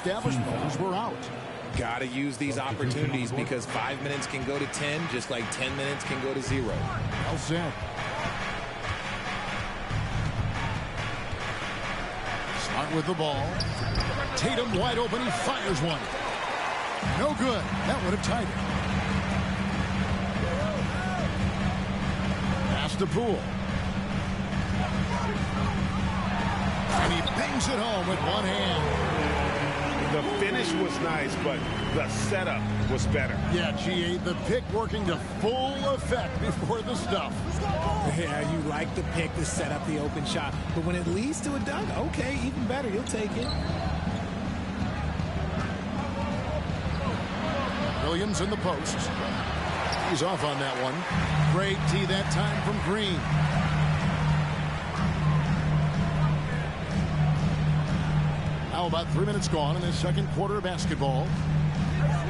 establishments were out. Got to use these opportunities because 5 minutes can go to 10, just like 10 minutes can go to 0. Well said. Smart with the ball. Tatum wide open. He fires one. No good. That would have tied it. Pass to Poole. And he bangs it home with one hand. The finish was nice, but the setup was better. Yeah, GA, the pick working to full effect before the stuff. Yeah, you like the pick to set up the open shot. But when it leads to a dunk, okay, even better. You'll take it. Williams in the post. He's off on that one. Great tee that time from Green. Now about 3 minutes gone in the second quarter of basketball.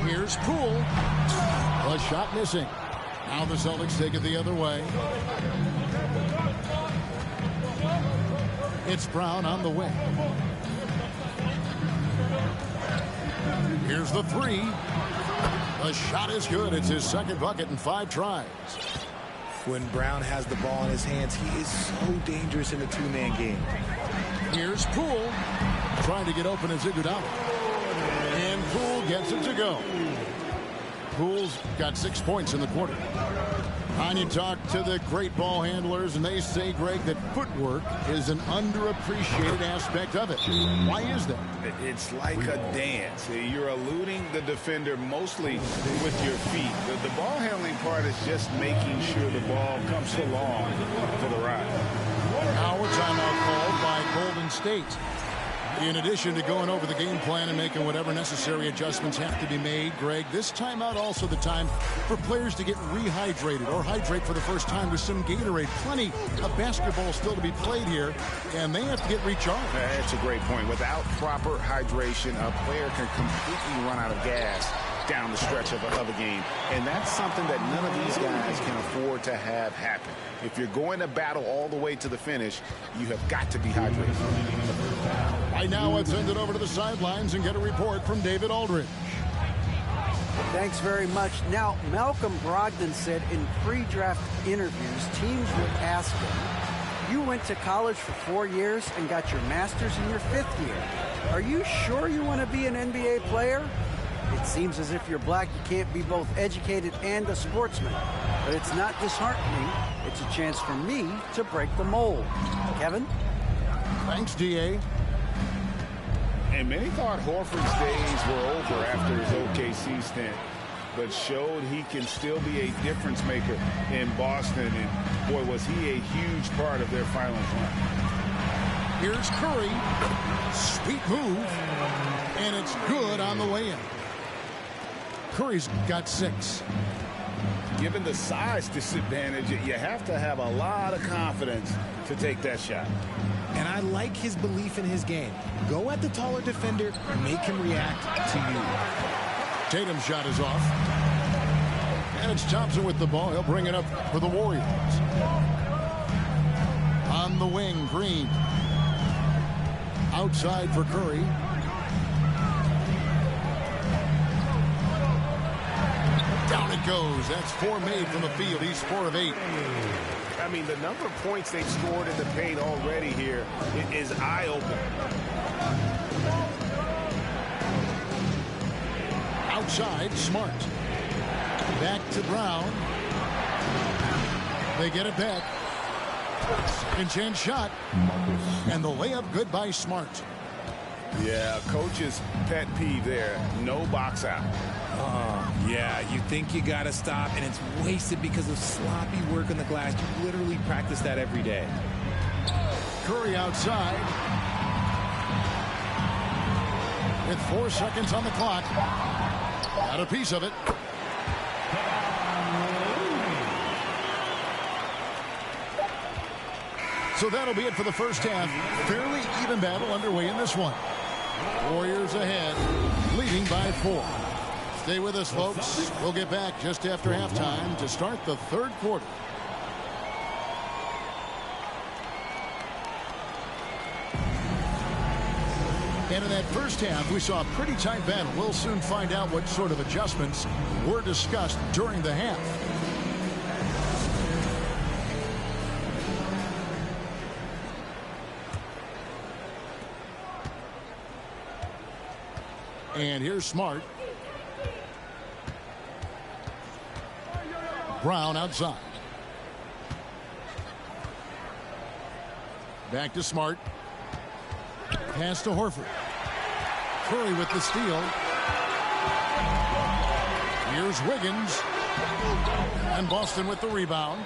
Here's Poole. A shot missing. Now the Celtics take it the other way. It's Brown on the wing. Here's the three. The shot is good. It's his second bucket in 5 tries. When Brown has the ball in his hands, he is so dangerous in a two-man game. Here's Poole. Trying to get open as Iguodala. And Poole gets it to go. Poole's got 6 points in the quarter. And you talk to the great ball handlers, and they say, Greg, that footwork is an underappreciated aspect of it. Why is that? It's like a dance. You're eluding the defender mostly with your feet. The ball handling part is just making sure the ball comes along for the ride. Now a timeout called by Golden State. In addition to going over the game plan and making whatever necessary adjustments have to be made, Greg, this timeout also the time for players to get rehydrated or hydrate for the first time with some Gatorade. Plenty of basketball still to be played here, and they have to get recharged. That's a great point. Without proper hydration, a player can completely run out of gas down the stretch of a game. And that's something that none of these guys can afford to have happen. If you're going to battle all the way to the finish, you have got to be hydrated. Right now, let's send it over to the sidelines and get a report from David Aldridge. Thanks very much. Now, Malcolm Brogdon said in pre-draft interviews, teams would ask him, you went to college for 4 years and got your master's in your 5th year. Are you sure you want to be an NBA player? It seems as if you're black, you can't be both educated and a sportsman. But it's not disheartening. It's a chance for me to break the mold. Kevin? Thanks, DA. And many thought Horford's days were over after his OKC stint, but showed he can still be a difference maker in Boston. And, boy, was he a huge part of their finals run. Here's Curry. Sweet move. And it's good on the way in. Curry's got 6. Given the size disadvantage, you have to have a lot of confidence to take that shot. And I like his belief in his game. Go at the taller defender, make him react to you. Tatum's shot is off. And it's Thompson with the ball. He'll bring it up for the Warriors. On the wing, Green. Outside for Curry. Down it goes. That's 4 made from the field. He's 4 of 8. I mean, the number of points they've scored in the paint already here is eye-opening. Outside, Smart. Back to Brown. They get it back. Second chance shot. And the layup good by Smart. Yeah, coach's pet peeve there. No box out. Yeah, you think you got to stop, and it's wasted because of sloppy work on the glass. You literally practice that every day. Curry outside. With 4 seconds on the clock. Got a piece of it. So that'll be it for the first half. Fairly even battle underway in this one. Warriors ahead, leading by 4. Stay with us, folks. We'll get back just after halftime to start the third quarter. And in that first half, we saw a pretty tight battle. We'll soon find out what sort of adjustments were discussed during the half. And here's Smart. Brown outside. Back to Smart. Pass to Horford. Curry with the steal. Here's Wiggins. And Boston with the rebound.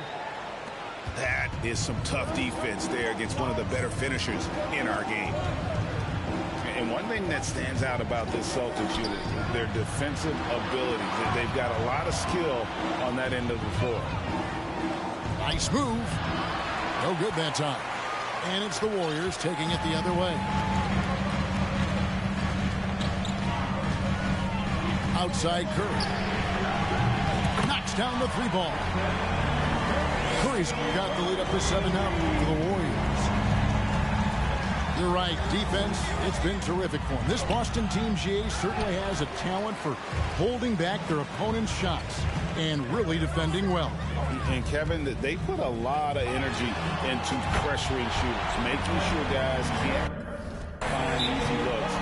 That is some tough defense there against one of the better finishers in our game. And one thing that stands out about this Celtics unit, their defensive ability. They've got a lot of skill on that end of the floor. Nice move. No good that time. And it's the Warriors taking it the other way. Outside Curry. Knocks down the three ball. Curry's got the lead up to 7 now for the Warriors. You're right, defense, it's been terrific for them. This Boston team, GA, certainly has a talent for holding back their opponent's shots and really defending well. And Kevin, they put a lot of energy into pressuring shooters, making sure guys can't find easy looks.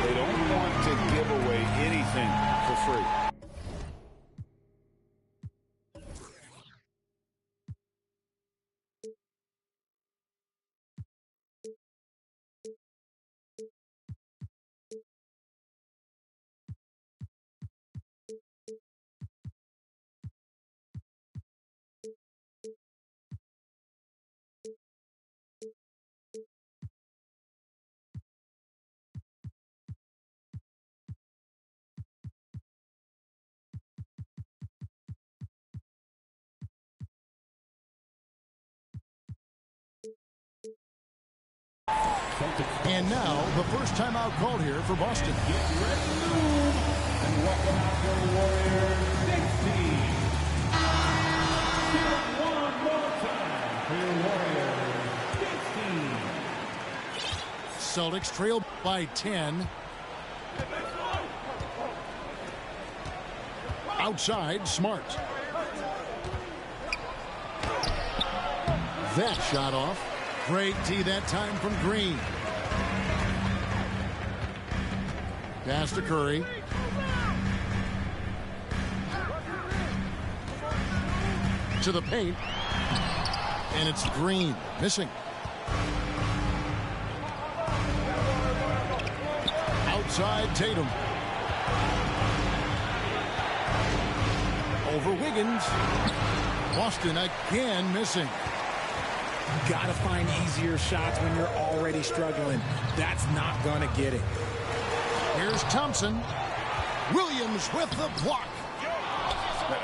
They don't want to give away anything for free. And now, the first timeout called here for Boston. Get ready to move and welcome out your Warriors 16. Give it one more time for your Warriors 16. Celtics trail by 10. Outside, Smart. That shot off. Great D that time from Green. Pass to Curry. To the paint. And it's Green. Missing. Outside Tatum. Over Wiggins. Boston again missing. Got to find easier shots when you're already struggling. That's not going to get it. Here's Thompson. Williams with the block.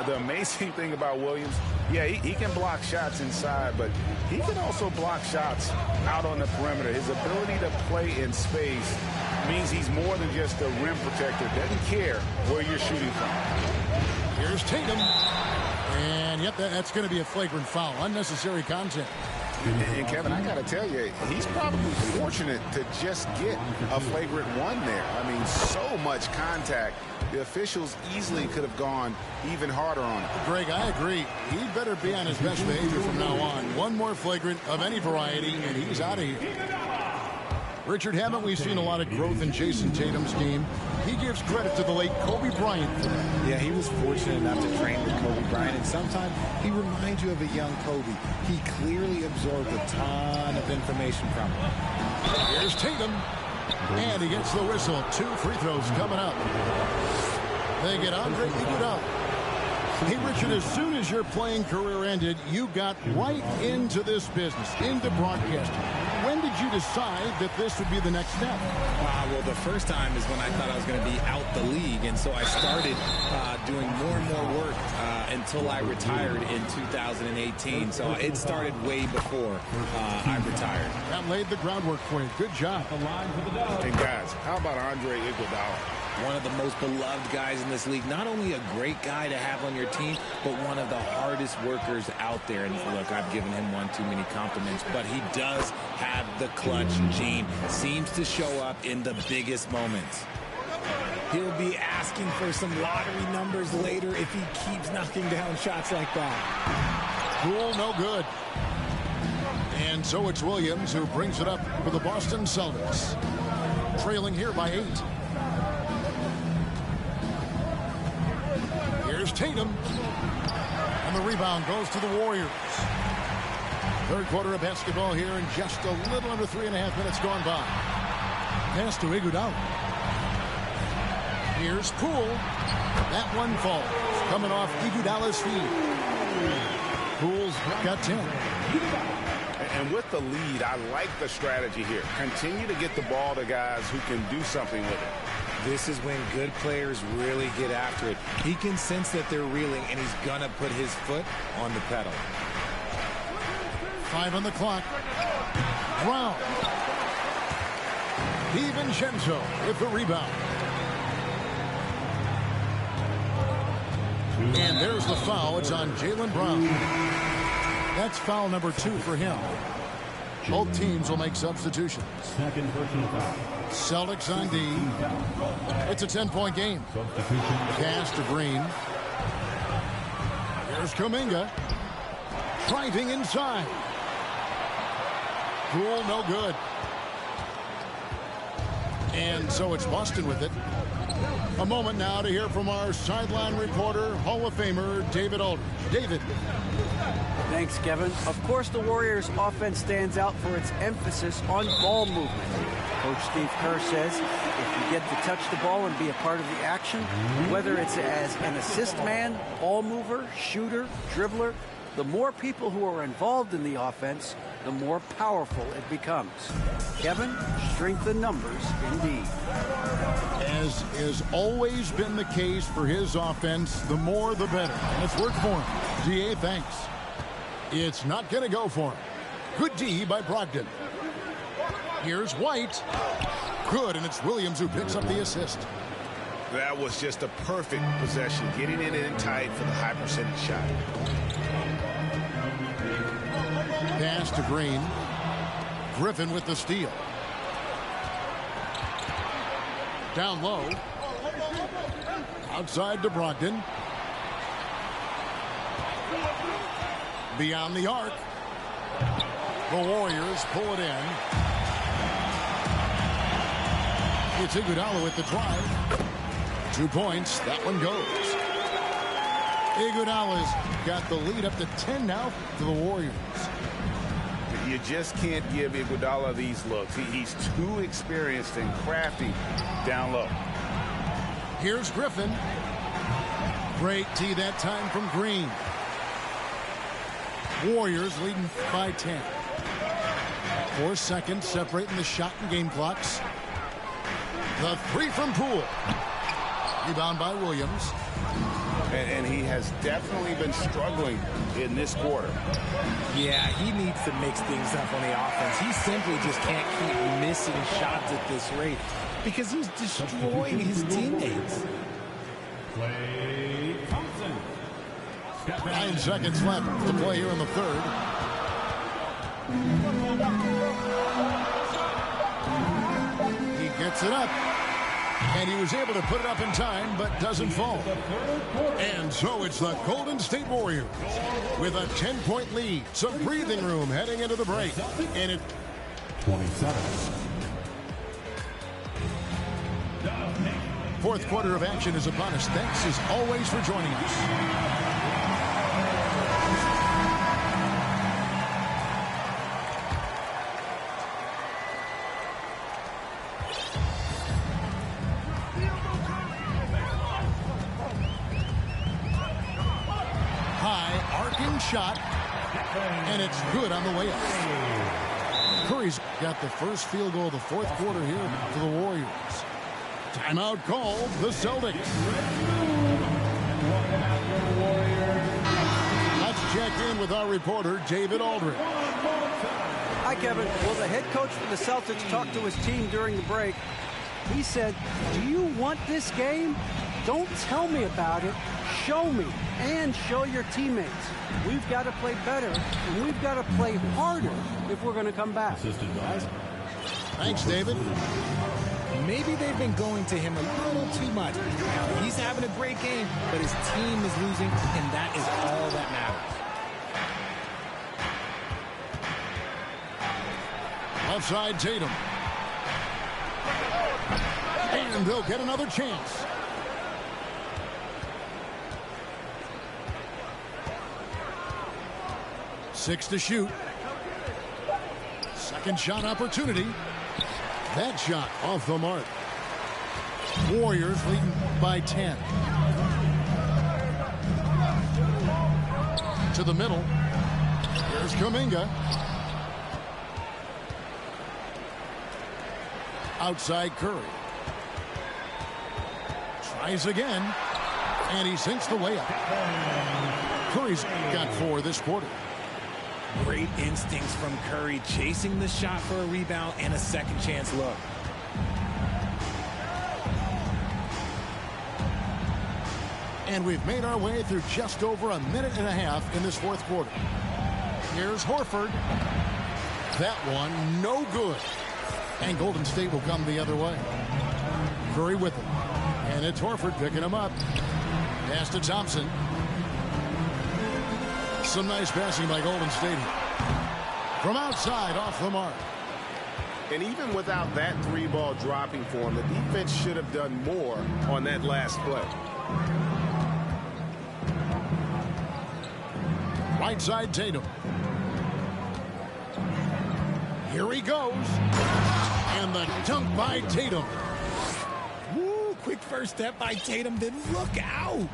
The amazing thing about Williams, yeah, he can block shots inside, but he can also block shots out on the perimeter. His ability to play in space means he's more than just a rim protector. Doesn't care where you're shooting from. Here's Tatum. And, yep, that's going to be a flagrant foul. Unnecessary contact. And Kevin, I got to tell you, he's probably fortunate to just get a flagrant one there. I mean, so much contact. The officials easily could have gone even harder on it. Greg, I agree. He better be on his best behavior from now on. One more flagrant of any variety, and he's out of here. Richard, haven't we seen a lot of growth in Jason Tatum's game? He gives credit to the late Kobe Bryant for that. Yeah, he was fortunate enough to train with Kobe Bryant, and sometimes he reminds you of a young Kobe. He clearly absorbed a ton of information from him. Here's Tatum. And he gets the whistle. 2 free throws coming up. They get Andre Iguodala. Hey, Richard, as soon as your playing career ended, you got right into this business, into broadcasting. When did you decide that this would be the next step? Well, the first time is when I thought I was going to be out the league, and so I started doing more and more work until I retired in 2018. So it started way before I retired. That laid the groundwork for you. Good job. And guys, how about Andre Iguodala? one of the most beloved guys in this league. Not only a great guy to have on your team, but one of the hardest workers out there. And look, I've given him one too many compliments, but he does have the clutch gene. Seems to show up in the biggest moments. He'll be asking for some lottery numbers later if he keeps knocking down shots like that. Cool, no good. And so it's Williams who brings it up for the Boston Celtics. Trailing here by 8. Here's Tatum. And the rebound goes to the Warriors. Third quarter of basketball here, and just a little under 3.5 minutes gone by. Pass to Iguodala. Here's Poole. That one falls. Coming off Iguodala's feet. Poole's got 10. And with the lead, I like the strategy here. Continue to get the ball to guys who can do something with it. This is when good players really get after it. He can sense that they're reeling, and he's going to put his foot on the pedal. 5 on the clock. Brown. DiVincenzo with the rebound. And there's the foul. It's on Jaylen Brown. That's foul number 2 for him. Both teams will make substitutions. Second personal foul. Celtics on D. It's a 10-point game. Pass to Green. Here's Kuminga. Driving inside. Poole, no good. And so it's Boston with it. A moment now to hear from our sideline reporter, Hall of Famer David Aldridge. David. Thanks, Kevin. Of course, the Warriors' offense stands out for its emphasis on ball movement. Coach Steve Kerr says if you get to touch the ball and be a part of the action, whether it's as an assist man, ball mover, shooter, dribbler, the more people who are involved in the offense, the more powerful it becomes. Kevin, strength in numbers indeed. As has always been the case for his offense, the more the better. And it's worked for him. DA, thanks. It's not going to go for him. Good D by Brogdon. Here's White. Good, and it's Williams who picks up the assist. That was just a perfect possession, getting it in tight for the high percentage shot. Pass to Green. Griffin with the steal. Down low. Outside to Brogdon. Beyond the arc. The Warriors pull it in. It's Iguodala with the drive. 2 points. That one goes. Iguodala's got the lead up to 10 now to the Warriors. You just can't give Iguodala these looks. He's too experienced and crafty down low. Here's Griffin. Great tee that time from Green. Warriors leading by 10. 4 seconds separating the shot and game clocks. The 3 from Poole. Rebound by Williams. And he has definitely been struggling in this quarter. Yeah, he needs to mix things up on the offense. He simply just can't keep missing shots at this rate because he's destroying his teammates. Klay Thompson. 9 seconds left to play here in the third. He gets it up. And he was able to put it up in time, but doesn't fall. And so it's the Golden State Warriors with a 10-point lead. Some breathing room heading into the break. And it 27. fourth quarter of action is upon us. Thanks as always for joining us. Shot, and it's good on the way up. Curry's got the first field goal of the fourth quarter here for the Warriors. Timeout called, the Celtics. Let's check in with our reporter, David Aldridge. Hi, Kevin. Well, the head coach for the Celtics talked to his team during the break. He said, "Do you want this game? Don't tell me about it. Show me and show your teammates. We've got to play better, and we've got to play harder if we're going to come back." Thanks, David. Maybe they've been going to him a little too much. Now, he's having a great game, but his team is losing, and that is all that matters. Left side, Tatum. And they'll get another chance. Six to shoot. Second shot opportunity. That shot off the mark. Warriors leading by 10. To the middle. Here's Kuminga. Outside Curry. Tries again. And he sinks the layup. Curry's got 4 this quarter. Great instincts from Curry, chasing the shot for a rebound and a second chance look. And we've made our way through just over a minute and a half in this fourth quarter. Here's Horford. That one, no good. And Golden State will come the other way. Curry with him. And it's Horford picking him up. Pass to Thompson. Some nice passing by Golden State. From outside, off the mark. And even without that 3-ball dropping for him, the defense should have done more on that last play. Right side, Tatum. Here he goes. And the dunk by Tatum. Woo, quick first step by Tatum, then look out.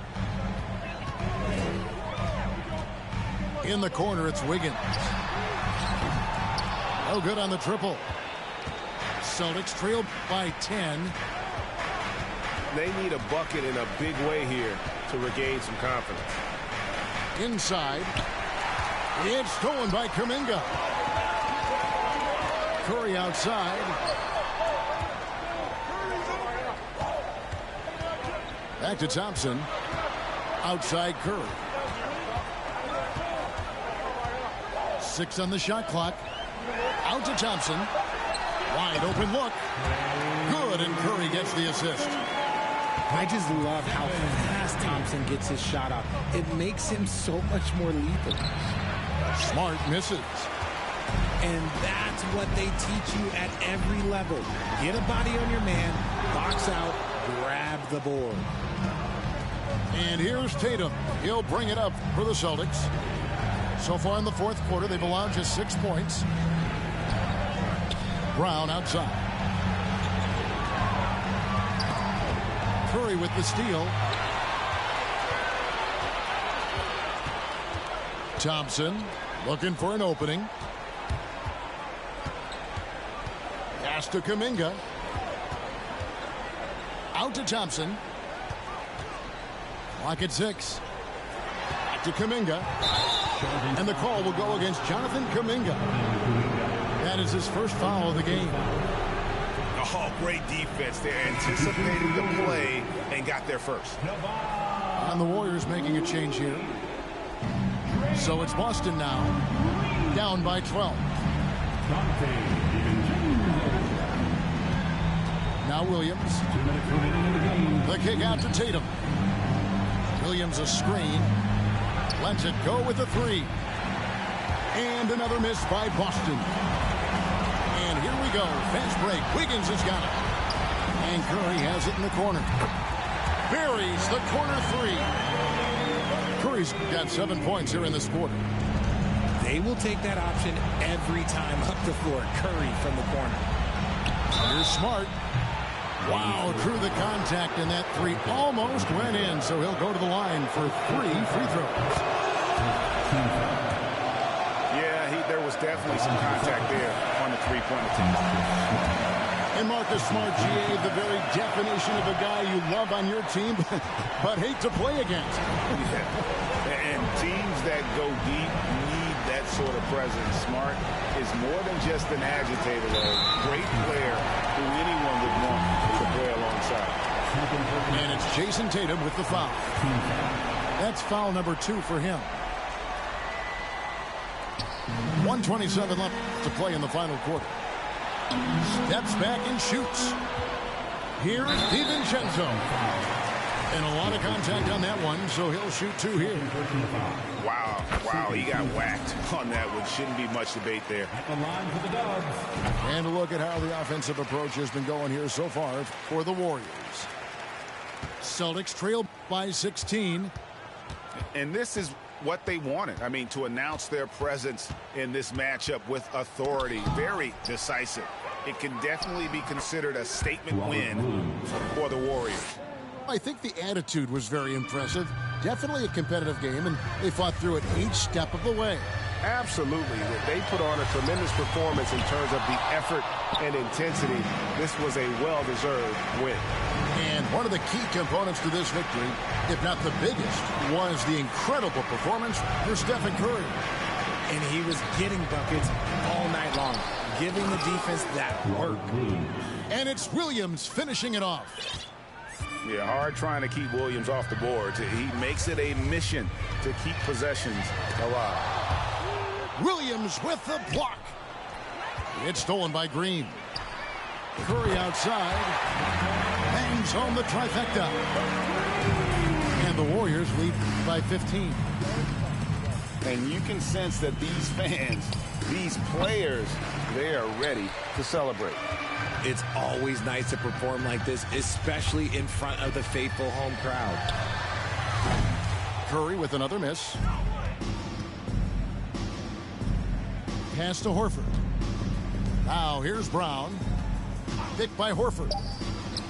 In the corner, it's Wiggins. No good on the triple. Celtics trail by 10. They need a bucket in a big way here to regain some confidence. Inside. It's stolen by Kuminga. Curry outside. Back to Thompson. Outside Curry. 6 on the shot clock. Out to Thompson. Wide open look. Good, and Curry gets the assist. I just love how fast Thompson gets his shot up. It makes him so much more lethal. Smart misses. And that's what they teach you at every level. Get a body on your man, box out, grab the board. And here's Tatum. He'll bring it up for the Celtics. So far in the fourth quarter, they've allowed just 6 points. Brown outside. Curry with the steal. Thompson looking for an opening. Pass to Kuminga. Out to Thompson. Clock at 6. Back to Kuminga. And the call will go against Jonathan Kuminga. That is his first foul of the game. Oh, great defense. They anticipated the play and got there first. And the Warriors making a change here. So it's Boston now. Down by 12. Now Williams. The kick out to Tatum. Williams a screen. Lets it go with the 3. And another miss by Boston. And here we go. Fast break. Wiggins has got it. And Curry has it in the corner. Buries the corner 3. Curry's got 7 points here in this quarter. They will take that option every time up the floor. Curry from the corner. Here's Smart. Wow, through the contact, and that 3 almost went in, so he'll go to the line for 3 free throws. Yeah, there was definitely some contact there on the 3-point attempt. And Marcus Smart, GA, the very definition of a guy you love on your team, but hate to play against. Yeah. And teams that go deep need that that sort of presence. Smart is more than just an agitator, though. Great player who anyone would want to play alongside. And it's Jason Tatum with the foul. That's foul number 2 for him. 1:27 left to play in the final quarter. Steps back and shoots. Here is DiVincenzo. And a lot of contact on that one, so he'll shoot 2 here. Wow, he got whacked on that one. Shouldn't be much debate there. The line for the Dubs. And a look at how the offensive approach has been going here so far for the Warriors. Celtics trail by 16. And this is what they wanted. I mean, to announce their presence in this matchup with authority. Very decisive. It can definitely be considered a statement win for the Warriors. I think the attitude was very impressive. Definitely a competitive game, and they fought through it each step of the way. Absolutely. They put on a tremendous performance in terms of the effort and intensity. This was a well-deserved win. And one of the key components to this victory, if not the biggest, was the incredible performance for Stephen Curry. And he was getting buckets all night long, giving the defense that work. And it's Williams finishing it off. Yeah, hard trying to keep Williams off the boards. He makes it a mission to keep possessions alive. Williams with the block. It's stolen by Green. Curry outside. Bangs home the trifecta. And the Warriors lead by 15. And you can sense that these fans, these players, they are ready to celebrate. It's always nice to perform like this, especially in front of the faithful home crowd. Curry with another miss. Pass to Horford. Now here's Brown. Picked by Horford.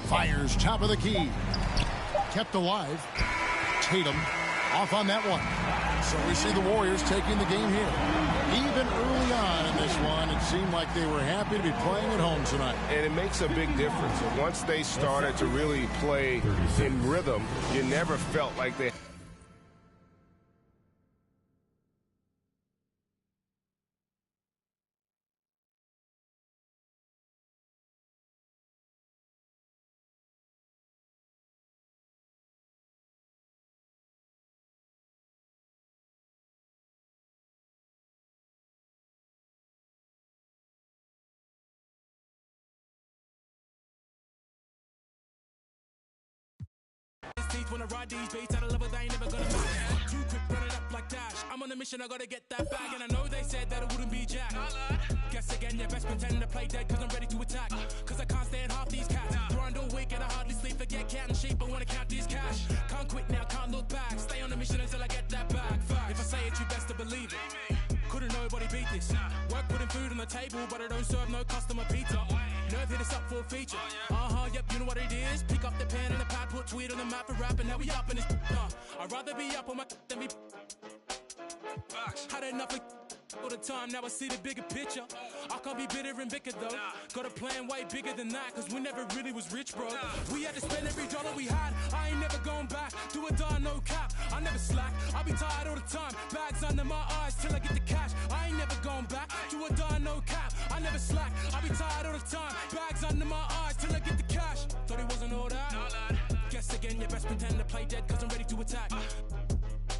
Fires top of the key. Kept alive. Tatum off on that one. So we see the Warriors taking the game here. Even early on in this one, it seemed like they were happy to be playing at home tonight. And it makes a big difference. Once they started to really play in rhythm, you never felt like they... Wanna ride these beats at a level they ain't never gonna match. Too quick, run it up like Dash. I'm on a mission, I gotta get that bag. And I know they said that it wouldn't be Jack. Guess again, yeah, best pretend to play dead, cause I'm ready to attack. Cause I can't stand half these cats. Grind all week and I hardly sleep, forget cat and sheep, I wanna count these cash. Can't quit now, can't look back. Stay on a mission until I get that bag. If I say it, you best to believe it. Couldn't nobody beat this. Work putting food on the table, but I don't serve no customer pizza. Nerve hit us up for a feature. Yep, you know what it is. Pick up the pen and the pad, put tweet on the map for rap, and now we up in this. I'd rather be up on my than be. Had enough of all the time, now I see the bigger picture. I can't be bitter and bicker though. Got a plan way bigger than that, cause we never really was rich, bro. We had to spend every dollar we had. I ain't never going back. Do or die, no cap. I never slack. I be tired all the time. Bags under my eyes till I get the cash. I ain't never going back. Do or die, no cap. I never slack. I be tired all the time. Bags under my eyes till I get the cash. Thought it wasn't all that. Guess again, you best pretend to play dead, cause I'm ready to attack.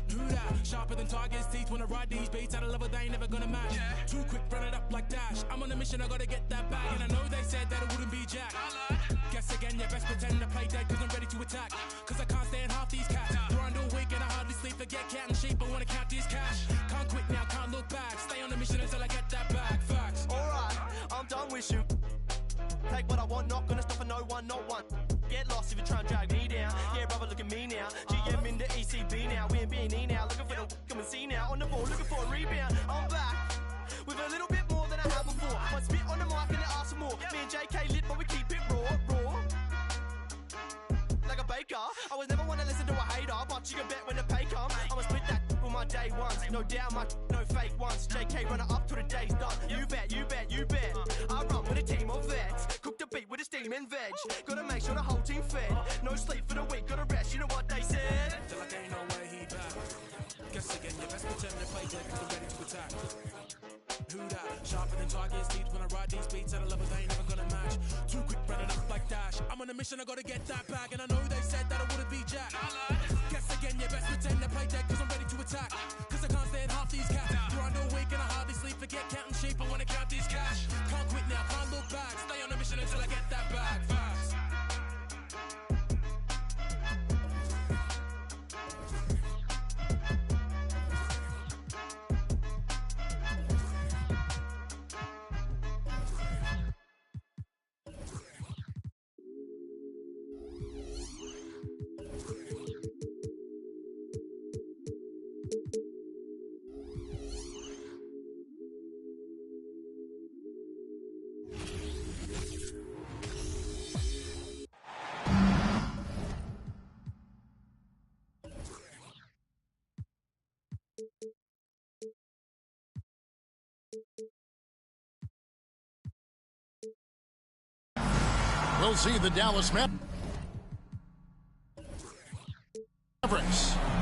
Do that, sharper than tigers' teeth. Wanna ride these beats at a level they ain't never gonna match. Too quick, run it up like Dash. I'm on a mission, I gotta get that bag. And I know they said that it wouldn't be Jack. Guess again, you best pretend to play dead, cause I'm ready to attack. Cause I can't stand half these cats. Grind all week and I hardly sleep, forget cat and sheep, I wanna count these cash. Can't quit now, can't look back. Stay on a mission until I get that bag. Facts. Alright, I'm done with you. Take what I want, not gonna stop for no one, not one. Get lost if you try and drag me down. Yeah, brother, look at me now. GM in the ECB now. We in B&E now. Looking for the come and see now. On the ball, looking for a rebound. I'm back with a little bit more than I had before. One spit on the mic and they ask for more. Me and JK lit, but we keep it raw. Like a baker. I was never one to listen to a hater, but you can bet when the pay come. I'ma split that with my day ones. No doubt, no fake ones. JK running up till the day's done. You bet, you bet, you bet. I run with a team of vets. Cook the beat with a steam and veg. Gotta make sure the whole team fed. No sleep for the week, gotta rest. You know what they said? Feel like ain't no way he back. Guess again, you best pretend to play dead, cause I'm ready to attack. sharper than target speed when I ride these beats at a level they ain't never gonna match. Too quick running up like Dash. I'm on a mission, I gotta get that bag. And I know they said that I wouldn't be Jack. Guess again, you best pretend to play dead, cause I'm ready to attack. Cause I can't stand half these cats. Grind all week and I hardly sleep, forget counting sheep, I wanna count these cash. Can't quit now, can't look back. Stay on a mission until I get that bag. Fast. We'll see the Dallas Mavericks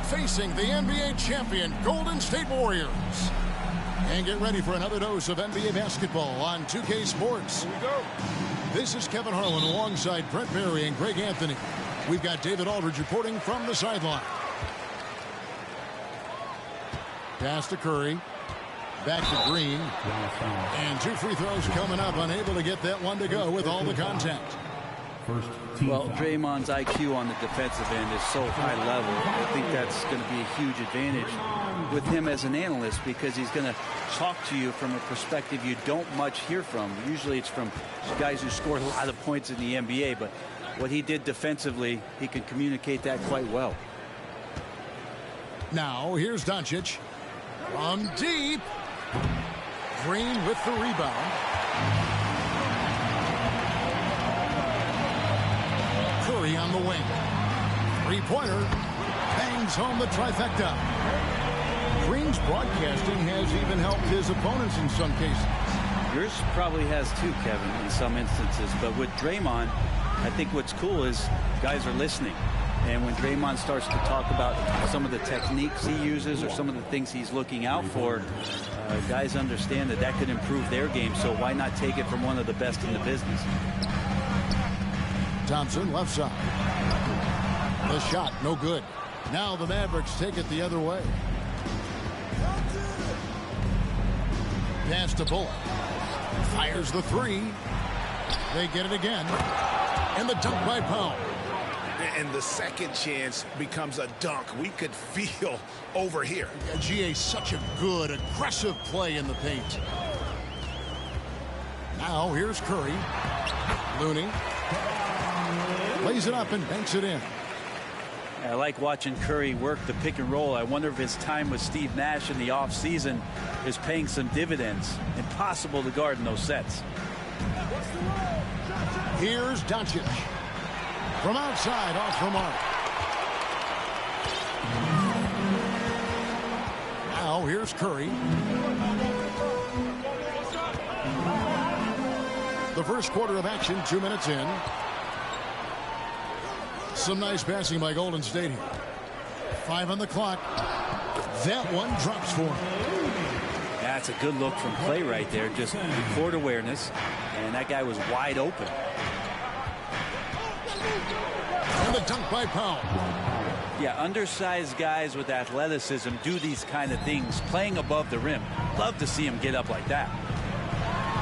facing the NBA champion Golden State Warriors. And get ready for another dose of NBA basketball on 2K Sports. Here we go. This is Kevin Harlan alongside Brent Barry and Greg Anthony. We've got David Aldridge reporting from the sideline. Pass to Curry. Back to Green. And 2 free throws coming up. Unable to get that one to go with all the contact. Well, Draymond's IQ on the defensive end is so high level. I think that's going to be a huge advantage with him as an analyst, because he's going to talk to you from a perspective you don't much hear from. Usually it's from guys who scored a lot of points in the NBA, but what he did defensively, he can communicate that quite well. Now, here's Doncic. From deep. Green with the rebound. Curry on the wing. Three-pointer. Bangs home the trifecta. Green's broadcasting has even helped his opponents in some cases. Yours probably has too, Kevin, in some instances. But with Draymond, I think what's cool is guys are listening. And when Draymond starts to talk about some of the techniques he uses or some of the things he's looking out for, guys understand that that could improve their game. So why not take it from one of the best in the business? Thompson, left side. The shot, no good. Now the Mavericks take it the other way. Pass to Bullock. Fires the three. They get it again. And the dunk by Powell. And the second chance becomes a dunk. We could feel over here. GA, such a good, aggressive play in the paint. Now here's Curry. Looney. Lays it up and banks it in. I like watching Curry work the pick and roll. I wonder if his time with Steve Nash in the offseason is paying some dividends. Impossible to guard in those sets. Here's Doncic. From outside, off the mark. Now here's Curry. The first quarter of action, 2 minutes in. Some nice passing by Golden State here. 5 on the clock. That one drops for him. That's a good look from Clay right there. Just court awareness. And that guy was wide open. And the dunk by Powell. Yeah, undersized guys with athleticism do these kind of things, playing above the rim. Love to see him get up like that.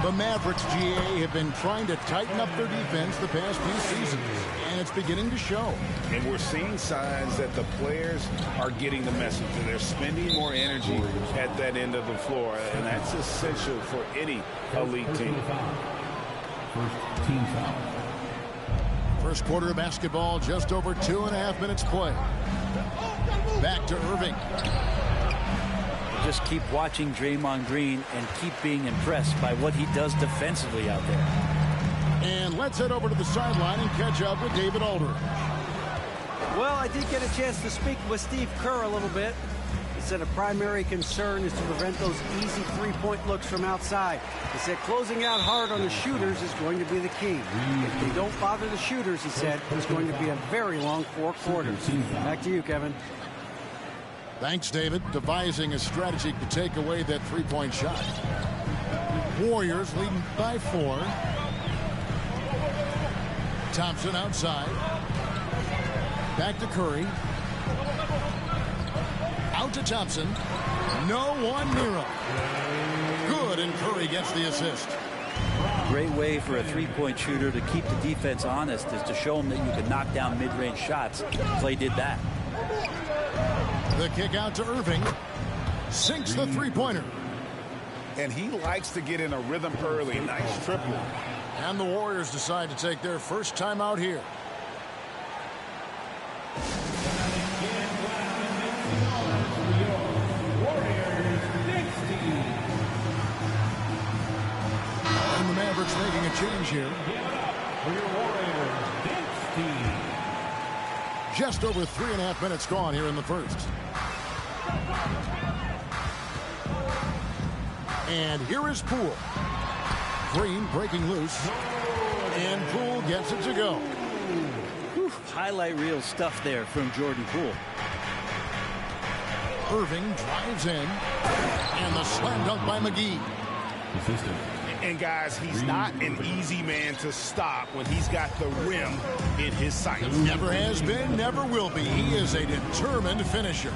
The Mavericks, GA, have been trying to tighten up their defense the past few seasons, and it's beginning to show. And we're seeing signs that the players are getting the message. They're spending more energy at that end of the floor, and that's essential for any elite team. First team foul. First quarter of basketball, just over 2.5 minutes play. Back to Irving. Just keep watching Draymond Green and keep being impressed by what he does defensively out there. And let's head over to the sideline and catch up with David Aldridge. Well, I did get a chance to speak with Steve Kerr a little bit. He said a primary concern is to prevent those easy three-point looks from outside. He said closing out hard on the shooters is going to be the key. If they don't bother the shooters, he said, it's going to be a very long 4 quarters. Back to you, Kevin. Thanks, David. Devising a strategy to take away that three-point shot. Warriors leading by 4. Thompson outside. Back to Curry. Out to Thompson. No one near him. Good, and Curry gets the assist. Great way for a three-point shooter to keep the defense honest is to show them that you can knock down mid-range shots. Clay did that. The kick out to Irving. Sinks the three-pointer. And he likes to get in a rhythm early. Nice triple. And the Warriors decide to take their first time out here. And the Mavericks making a change here. For your Warriors, Vince team. Just over 3.5 minutes gone here in the first. And here is Poole. Green breaking loose. And Poole gets it to go. Whew, highlight reel stuff there from Jordan Poole. Irving drives in. And the slam dunk by McGee. And guys, he's not an easy man to stop when he's got the rim in his sights. Never has been, never will be. He is a determined finisher.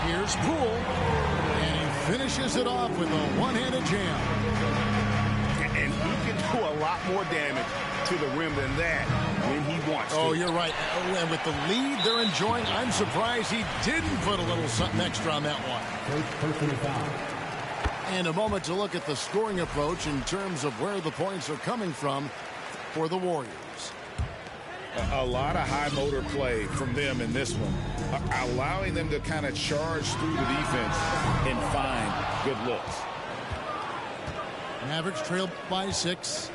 Here's Poole. And he finishes it off with a one-handed jam. And he can do a lot more damage to the rim than that when he wants to. Oh, you're right. And with the lead they're enjoying, I'm surprised he didn't put a little something extra on that one. First person foul. And a moment to look at the scoring approach in terms of where the points are coming from for the Warriors. A lot of high motor play from them in this one, allowing them to kind of charge through the defense and find good looks. Mavericks trail by 6.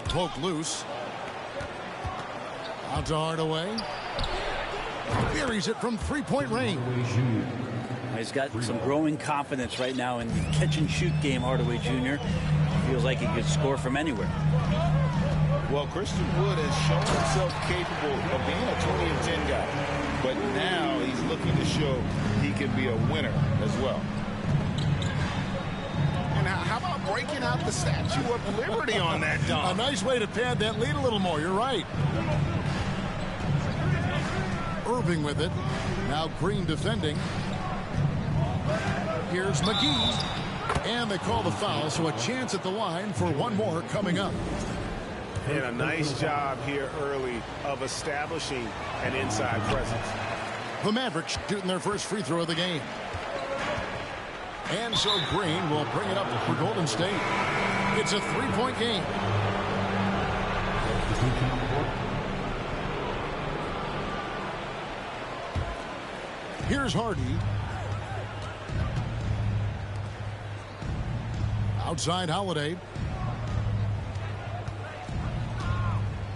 Poke loose. Out to Hardaway. Buries it from three-point range. He's got some growing confidence right now in the catch-and-shoot game, Hardaway Jr. Feels like he could score from anywhere. Well, Christian Wood has shown himself capable of being a 20 and 10 guy, but now he's looking to show he can be a winner as well. And how about breaking out the Statue of Liberty on that dunk? A nice way to pad that lead a little more. You're right. Irving with it. Now Green defending. Here's McGee. And they call the foul, so a chance at the line for one more coming up. And a nice job here early of establishing an inside presence. The Mavericks shooting their first free throw of the game. And so Green will bring it up for Golden State. It's a three-point game. Here's Hardy. Outside Holiday.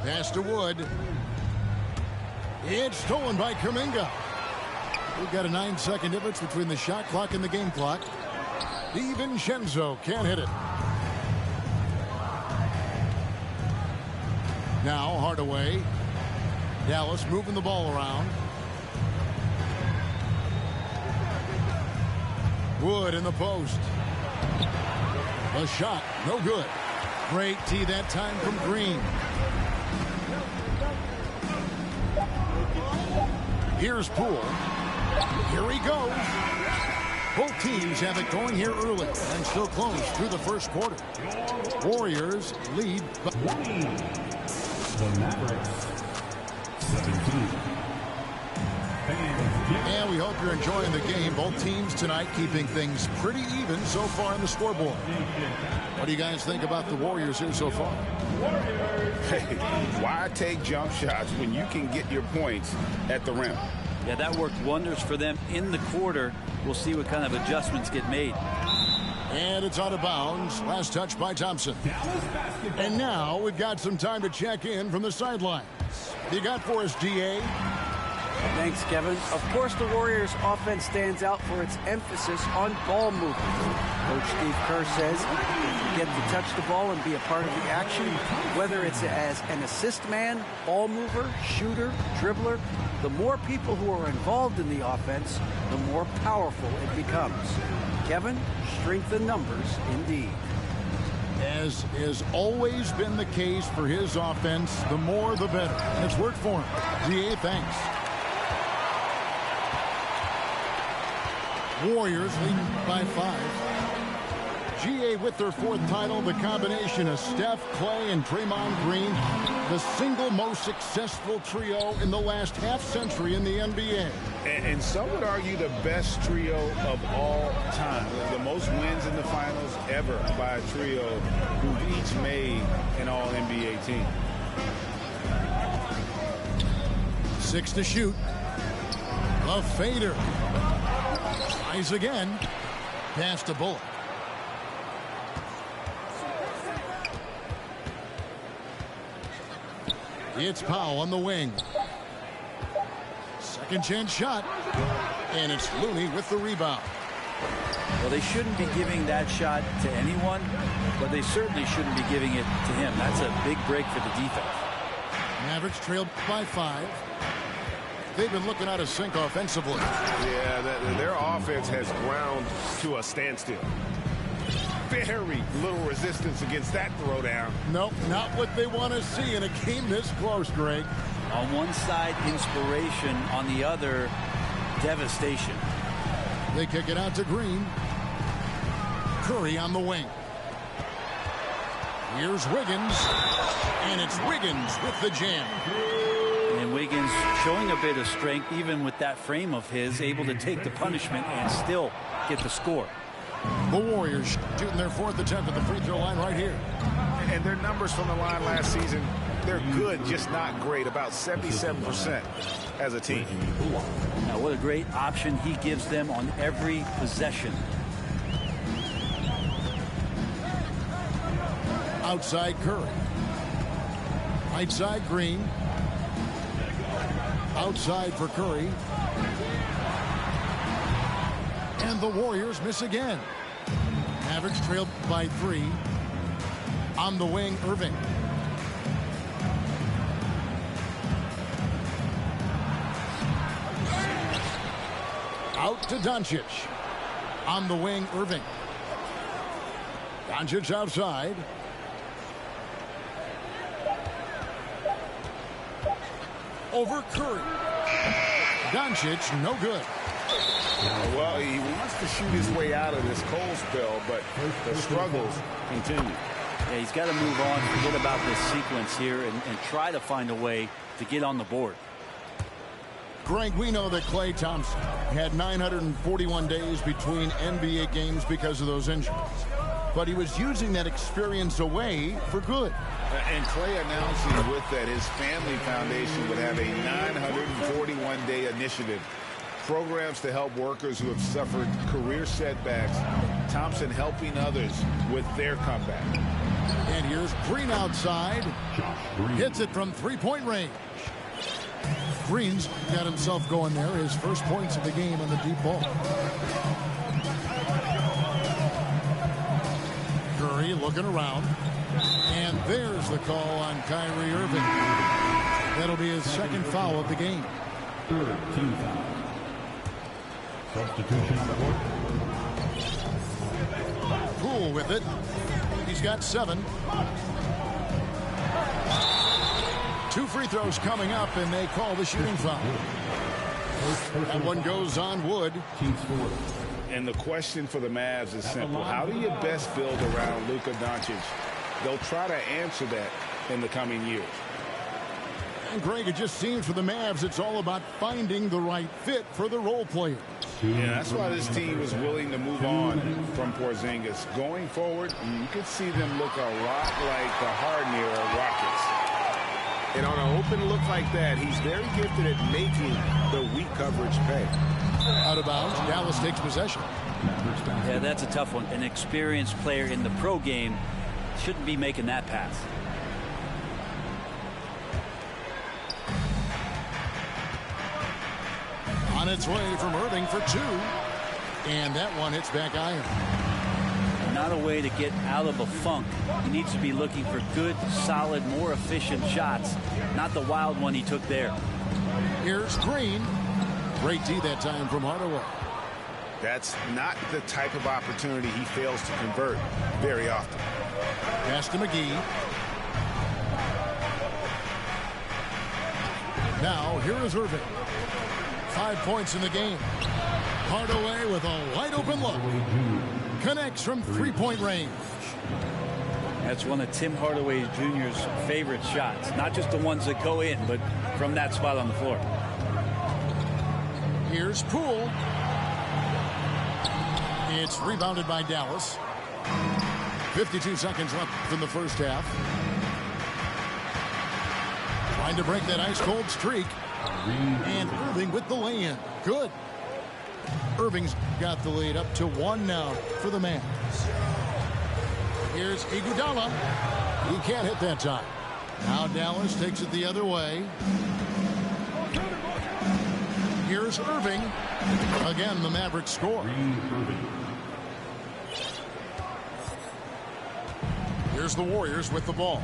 Pass to Wood. It's stolen by Kuminga. We've got a 9-second difference between the shot clock and the game clock. DiVincenzo can't hit it. Now Hardaway. Dallas moving the ball around. Wood in the post. A shot, no good. Great tee that time from Green. Here's Poole. Here he goes. Both teams have it going here early and still close through the first quarter. Warriors lead. The Mavericks, 17. And we hope you're enjoying the game. Both teams tonight keeping things pretty even so far on the scoreboard. What do you guys think about the Warriors here so far? Hey, why take jump shots when you can get your points at the rim? Yeah, that worked wonders for them in the quarter. We'll see what kind of adjustments get made. And it's out of bounds. Last touch by Thompson. And now we've got some time to check in from the sidelines. You got for us, DA? Thanks, Kevin. Of course, the Warriors' offense stands out for its emphasis on ball movement. Coach Steve Kerr says if you get to touch the ball and be a part of the action, whether it's as an assist man, ball mover, shooter, dribbler, the more people who are involved in the offense, the more powerful it becomes. Kevin, strength in numbers indeed. As has always been the case for his offense, the more the better. And it's worked for him. GA, thanks. Warriors leading by 5. GA with their 4th title, the combination of Steph, Clay, and Draymond Green, the single most successful trio in the last half-century in the NBA. And some would argue the best trio of all time. The most wins in the finals ever by a trio who've each made an all-NBA team. 6 to shoot. A fader. Tries again. Pass to Bullock. It's Powell on the wing. Second chance shot. And it's Looney with the rebound. Well, they shouldn't be giving that shot to anyone, but they certainly shouldn't be giving it to him. That's a big break for the defense. Mavericks trailed by 5. They've been looking out of sync offensively. Yeah, their offense has ground to a standstill. Very little resistance against that throwdown. Nope, not what they want to see in a game this close, Greg. On one side, inspiration. On the other, devastation. They kick it out to Green. Curry on the wing. Here's Wiggins. And it's Wiggins with the jam. And Wiggins showing a bit of strength, even with that frame of his, able to take the punishment and still get the score. The Warriors shooting their 4th attempt at the free throw line right here. And their numbers from the line last season, they're good, just not great. About 77% as a team. Now, what a great option he gives them on every possession. Outside Curry. Right side Green. Outside for Curry. And the Warriors miss again. Mavericks trailed by 3. On the wing, Irving. Out to Doncic. On the wing, Irving. Doncic outside. Over Curry. Doncic, no good. Well, he wants to shoot his way out of this cold spell, but the struggles continue. Yeah, he's got to move on, forget about this sequence here, and try to find a way to get on the board. Greg, we know that Klay Thompson had 941 days between NBA games because of those injuries. But he was using that experience away for good. And Klay announcing with that his family foundation would have a 941-day initiative. Programs to help workers who have suffered career setbacks. Thompson helping others with their comeback. And here's Green outside. Hits it from three-point range. Green's got himself going there. His first points of the game on the deep ball. Curry looking around. And there's the call on Kyrie Irving. That'll be his second foul of the game. Third team foul. Substitution on the board. Poole with it. He's got 7. 2 free throws coming up, and they call the shooting foul. That one goes on Wood. And the question for the Mavs is simple. How do you best build around Luka Doncic? They'll try to answer that in the coming years. And Greg, it just seems for the Mavs, it's all about finding the right fit for the role players. Yeah, that's why this team was willing to move on from Porzingis. Going forward, you could see them look a lot like the Harden-era Rockets. And on an open look like that, he's very gifted at making the weak coverage pay. Out of bounds, Dallas takes possession. Yeah, that's a tough one. An experienced player in the pro game shouldn't be making that pass. On its way from Irving for 2. And that one hits back iron. Not a way to get out of a funk. He needs to be looking for good, solid, more efficient shots. Not the wild one he took there. Here's Green. Great D that time from Hardaway. That's not the type of opportunity he fails to convert very often. Pass to McGee. Now, here is Irving. 5 points in the game. Hardaway with a wide-open look. Connects from three-point range. That's one of Tim Hardaway Jr.'s favorite shots. Not just the ones that go in, but from that spot on the floor. Here's Poole. It's rebounded by Dallas. 52 seconds left in the first half. Trying to break that ice-cold streak. And Irving with the lay-in. Good. Irving's got the lead up to 1 now for the Mavs. Here's Iguodala. He can't hit that time. Now Dallas takes it the other way. Here's Irving. Again, the Mavericks score. Here's the Warriors with the ball.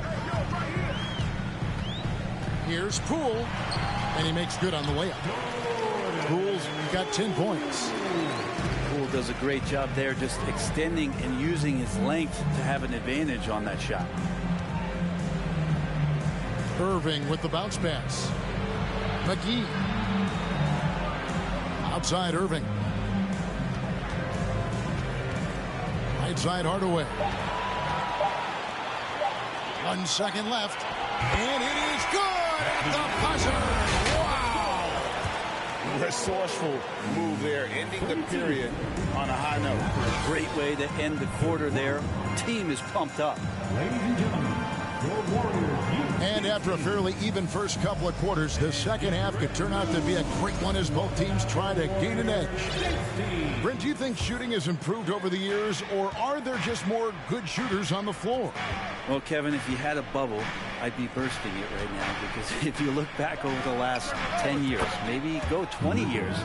Here's Poole. And he makes good on the layup. Poole's got 10 points. Poole does a great job there, just extending and using his length to have an advantage on that shot. Irving with the bounce pass. McGee. Outside Irving. Right side Hardaway. 1 second left. And it is good at the buzzer. Wow. Resourceful move there, ending the period on a high note. Great way to end the quarter there. Team is pumped up. Ladies and gentlemen, your Warriors. And after a fairly even first couple of quarters, the second half could turn out to be a great one as both teams try to gain an edge. Brent, do you think shooting has improved over the years, or are there just more good shooters on the floor? Well, Kevin, if you had a bubble, I'd be bursting it right now, because if you look back over the last 10 years, maybe go 20 years,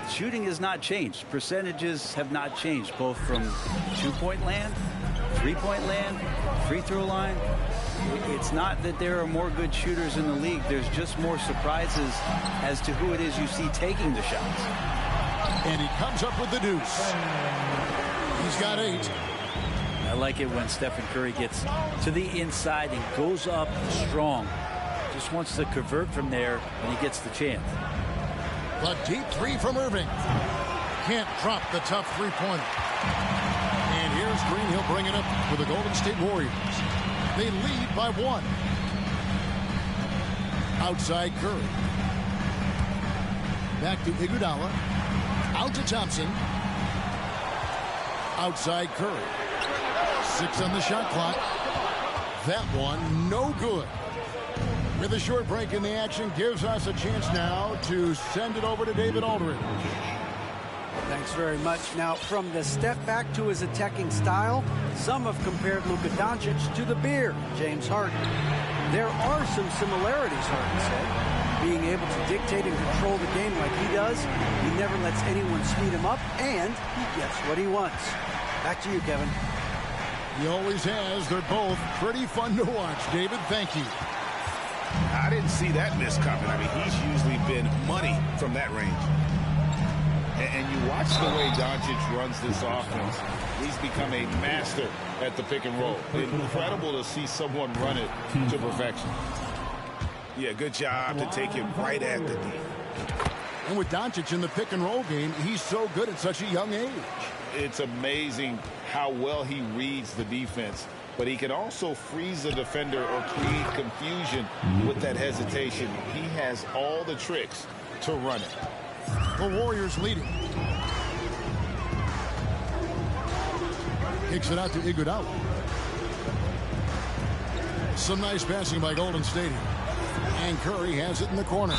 shooting has not changed. Percentages have not changed, both from two-point land, three-point land, free throw line. It's not that there are more good shooters in the league. There's just more surprises as to who it is you see taking the shots. And he comes up with the deuce. He's got 8. I like it when Stephen Curry gets to the inside and goes up strong. Just wants to convert from there when he gets the chance. The deep 3 from Irving. Can't drop the tough three-pointer. And here's Green. He'll bring it up for the Golden State Warriors. They lead by 1. Outside Curry. Back to Iguodala. Out to Thompson. Outside Curry. 6 on the shot clock. That one no good. With a short break in the action, gives us a chance now to send it over to David Aldridge. Thanks very much. Now, from the step back to his attacking style, some have compared Luka Doncic to the Beard, James Harden. There are some similarities, Harden said. Being able to dictate and control the game like he does, he never lets anyone speed him up, and he gets what he wants. Back to you, Kevin. He always has. They're both pretty fun to watch. David, thank you. I didn't see that miss coming. I mean, he's usually been money from that range. And you watch the way Doncic runs this offense. He's become a master at the pick and roll. Incredible to see someone run it to perfection. Yeah, good job to take it right at the D. And with Doncic in the pick and roll game, he's so good at such a young age. It's amazing how well he reads the defense. But he can also freeze a defender or create confusion with that hesitation. He has all the tricks to run it. The Warriors leading. Kicks it out to Iguodala. Some nice passing by Golden State. And Curry has it in the corner.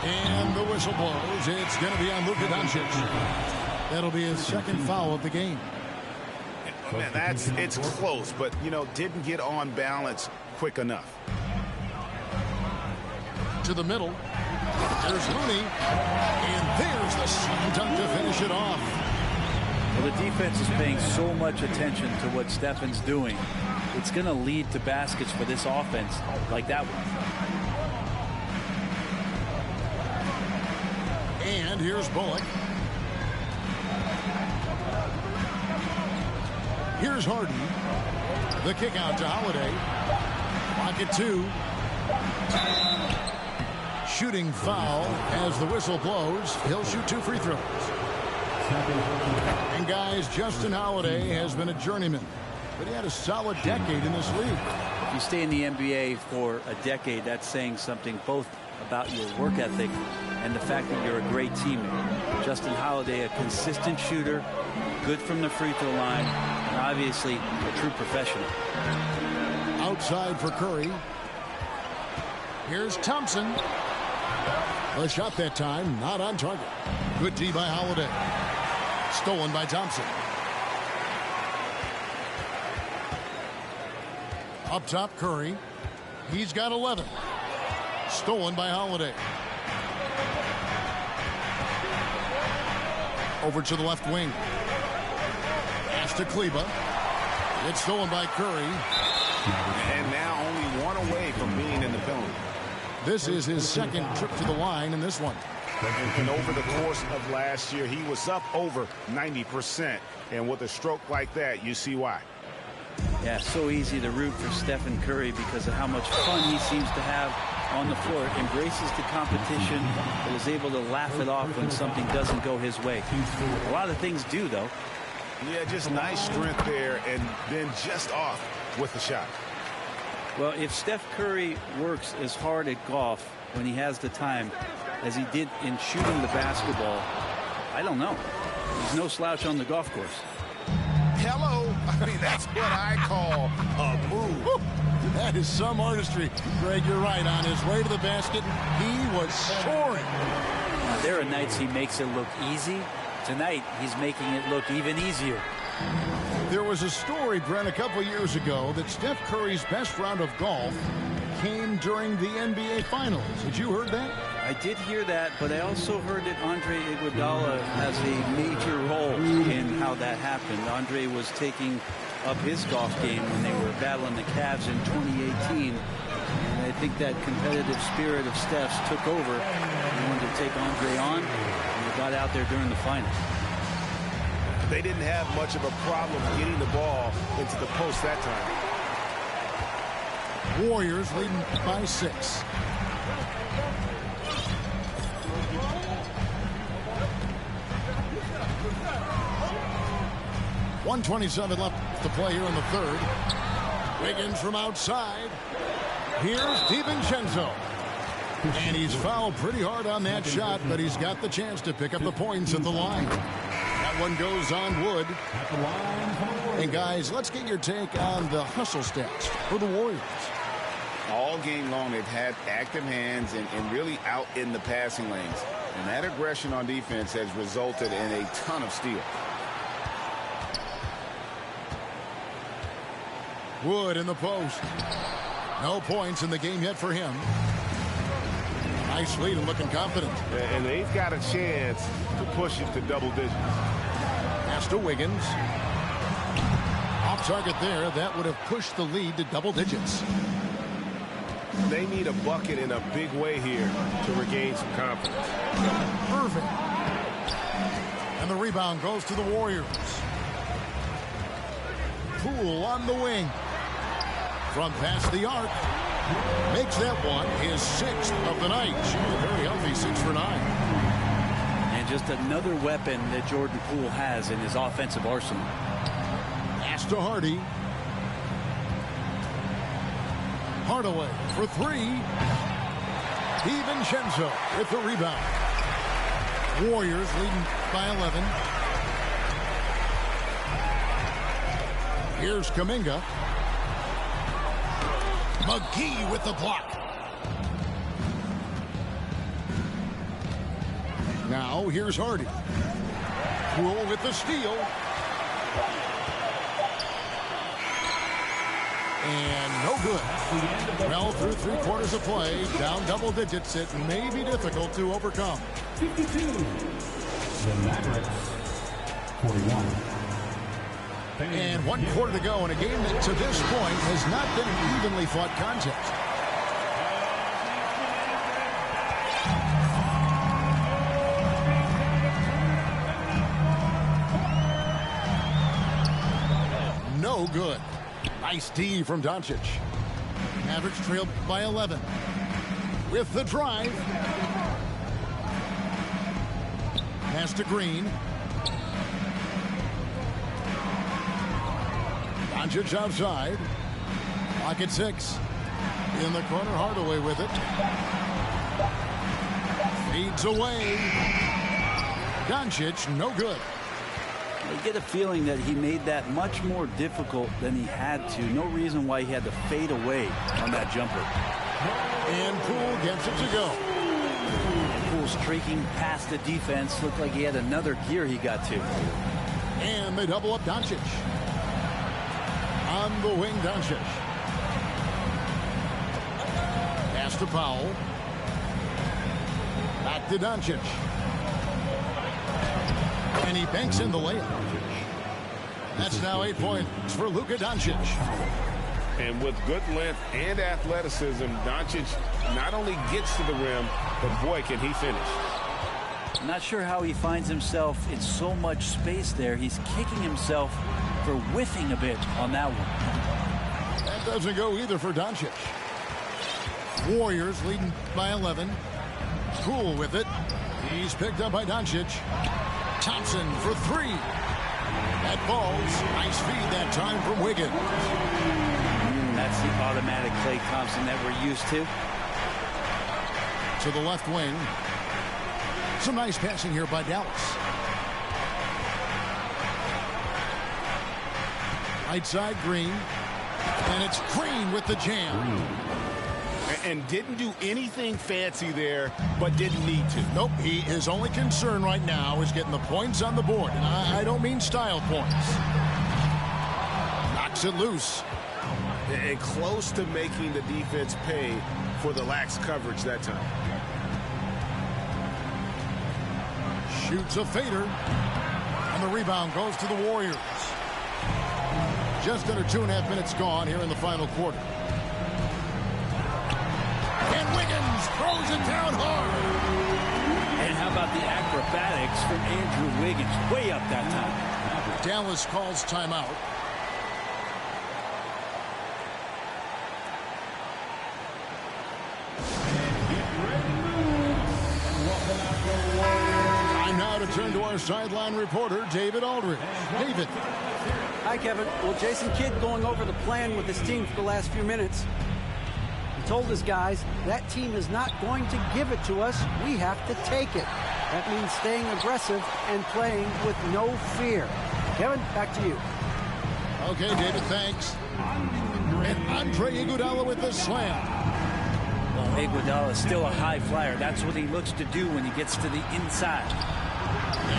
And the whistle blows. It's going to be on Luka Doncic. That'll be his second foul of the game. Man, it's close, but, you know, didn't get on balance quick enough. To the middle. There's Looney. And there's the slam dunk to finish it off. Well, the defense is paying so much attention to what Stephen's doing. It's going to lead to baskets for this offense like that one. And here's Bullock. Here's Harden. The kick out to Holiday. Lock it 2. Shooting foul as the whistle blows. He'll shoot 2 free throws. And guys, Justin Holiday has been a journeyman, but he had a solid decade in this league. If you stay in the NBA for a decade, that's saying something both about your work ethic and the fact that you're a great teammate. Justin Holiday, a consistent shooter, good from the free throw line, and obviously a true professional. Outside for Curry. Here's Thompson. The shot that time, not on target. Good D by Holiday. Stolen by Thompson. Up top, Curry. He's got 11. Stolen by Holiday. Over to the left wing. Pass to Kleber. It's stolen by Curry. And now only one away from being in the penalty. This is his second trip to the line in this one. And over the course of last year, he was up over 90%. And with a stroke like that, you see why. Yeah, so easy to root for Stephen Curry because of how much fun he seems to have on the floor. Embraces the competition, but is able to laugh it off when something doesn't go his way. A lot of things do, though. Yeah, just nice strength there, and then just off with the shot. Well, if Steph Curry works as hard at golf when he has the time as he did in shooting the basketball, I don't know. He's no slouch on the golf course. Hello. I mean, that's what I call a move. That is some artistry. Greg, you're right. On his way to the basket, he was soaring. Now, there are nights he makes it look easy. Tonight, he's making it look even easier. There was a story, Brent, a couple years ago that Steph Curry's best round of golf came during the NBA Finals. Had you heard that? I did hear that, but I also heard that Andre Iguodala has a major role in how that happened. Andre was taking up his golf game when they were battling the Cavs in 2018. And I think that competitive spirit of Steph's took over. He wanted to take Andre on, and he got out there during the finals. They didn't have much of a problem getting the ball into the post that time. Warriors leading by 6. .127 left to play here in the third. Wiggins from outside. Here's DiVincenzo. And he's fouled pretty hard on that shot, but he's got the chance to pick up the points at the line. That one goes on Wood. And guys, let's get your take on the hustle stats for the Warriors. All game long, they've had active hands and really out in the passing lanes. And that aggression on defense has resulted in a ton of steals. Wood in the post. No points in the game yet for him. Nice lead and looking confident. And they've got a chance to push it to double digits. Pass to Wiggins. Off target there. That would have pushed the lead to double digits. They need a bucket in a big way here to regain some confidence. Perfect. And the rebound goes to the Warriors. Poole on the wing. From past the arc. Makes that one his 6th of the night. Shooting very healthy, 6 for 9. And just another weapon that Jordan Poole has in his offensive arsenal. Pass to Hardy. Hardaway for 3. DiVincenzo with the rebound. Warriors leading by 11. Here's Kuminga. McGee with the block. Now here's Hardy. Poole with the steal. And no good. Well, through 3 quarters of play, down double digits, it may be difficult to overcome. 52. The Mavericks, 41. And 1 quarter to go in a game that to this point has not been an evenly fought contest. good. Nice D from Doncic. Mavericks trailed by 11. With the drive. Pass to Green. Doncic outside. Lock at 6. In the corner, Hardaway with it. Feeds away. Doncic, no good. I get a feeling that he made that much more difficult than he had to. No reason why he had to fade away on that jumper. And Poole gets it to go. Poole streaking past the defense. Looked like he had another gear he got to. And they double up Doncic. On the wing, Doncic. Pass to Powell. Back to Doncic. And he banks in the layup. That's now 8 points for Luka Doncic. And with good length and athleticism, Doncic not only gets to the rim, but boy, can he finish. Not sure how he finds himself in so much space there. He's kicking himself for whiffing a bit on that one. That doesn't go either for Doncic. Warriors leading by 11. Poole with it. He's picked up by Doncic. Thompson for 3. That falls. Nice feed that time from Wiggins. That's the automatic Klay Thompson that we're used to. To the left wing. Some nice passing here by Dallas. Right side, Green. And it's Green with the jam. And didn't do anything fancy there, but didn't need to. Nope, his only concern right now is getting the points on the board. And I don't mean style points. Knocks it loose. And close to making the defense pay for the lax coverage that time. Shoots a fader. And the rebound goes to the Warriors. Just under 2.5 minutes gone here in the final quarter. And Wiggins throws it down hard. And how about the acrobatics from Andrew Wiggins? Way up that time. Dallas calls timeout. Time now to turn to our sideline reporter, David Aldridge. David. Hi, Kevin. Well, Jason Kidd going over the plan with his team for the last few minutes. He told his guys, that team is not going to give it to us. We have to take it. That means staying aggressive and playing with no fear. Kevin, back to you. Okay, David, thanks. And Andre Iguodala with the slam. Well, Iguodala is still a high flyer. That's what he looks to do when he gets to the inside.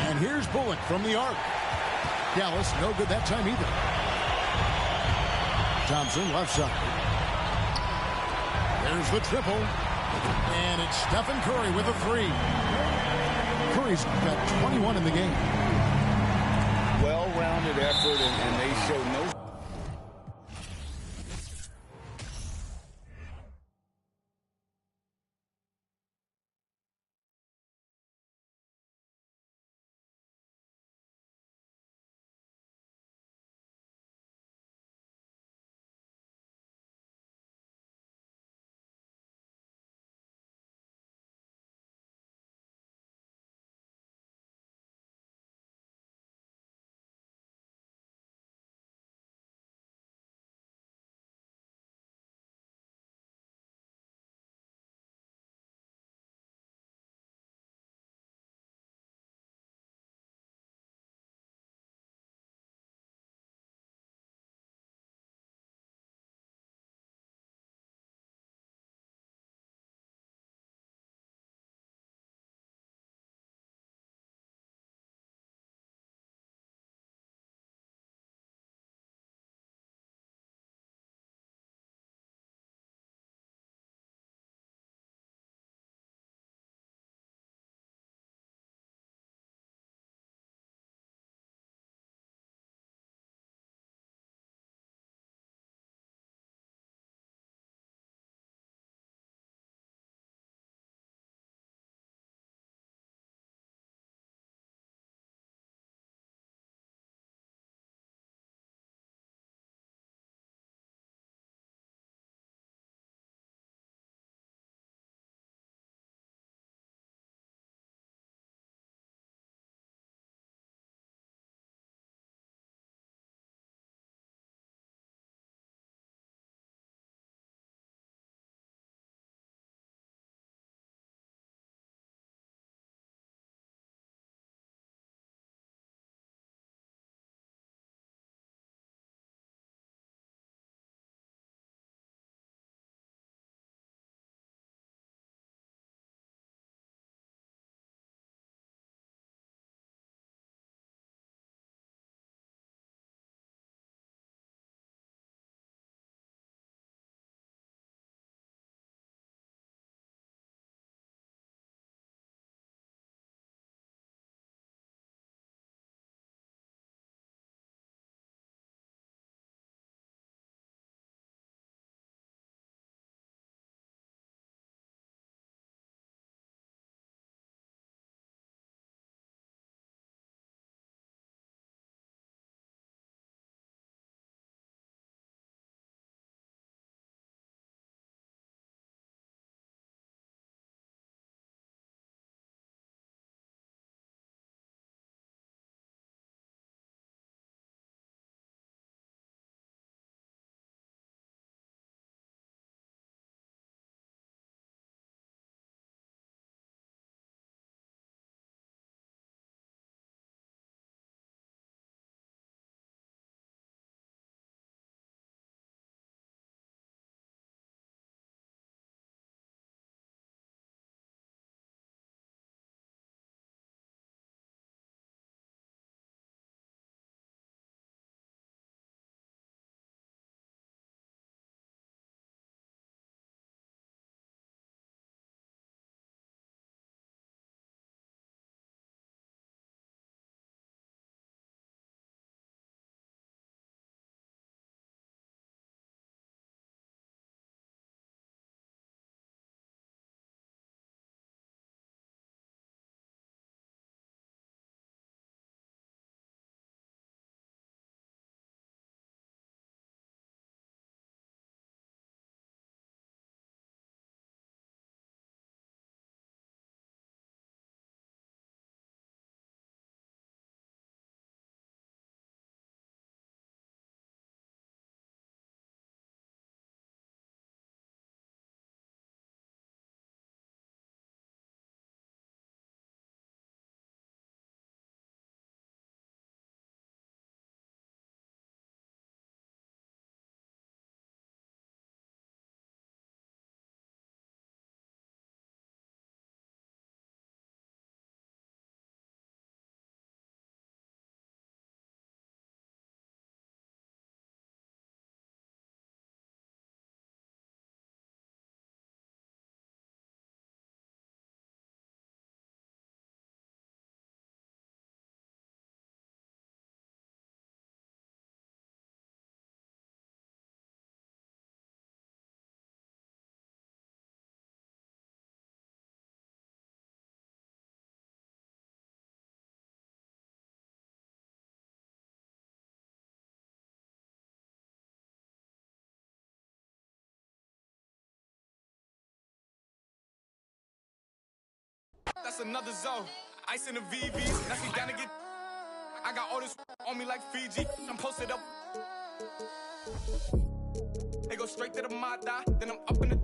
And here's Bullock from the arc. Dallas, no good that time either. Thompson, left side. There's the triple. And it's Stephen Curry with a 3. Curry's got 21 in the game. Well-rounded effort, and they show no that's another zone. Ice in the VVs, now she down to get. I got all this on me like Fiji. I'm posted up. They go straight to the mata, then I'm up in the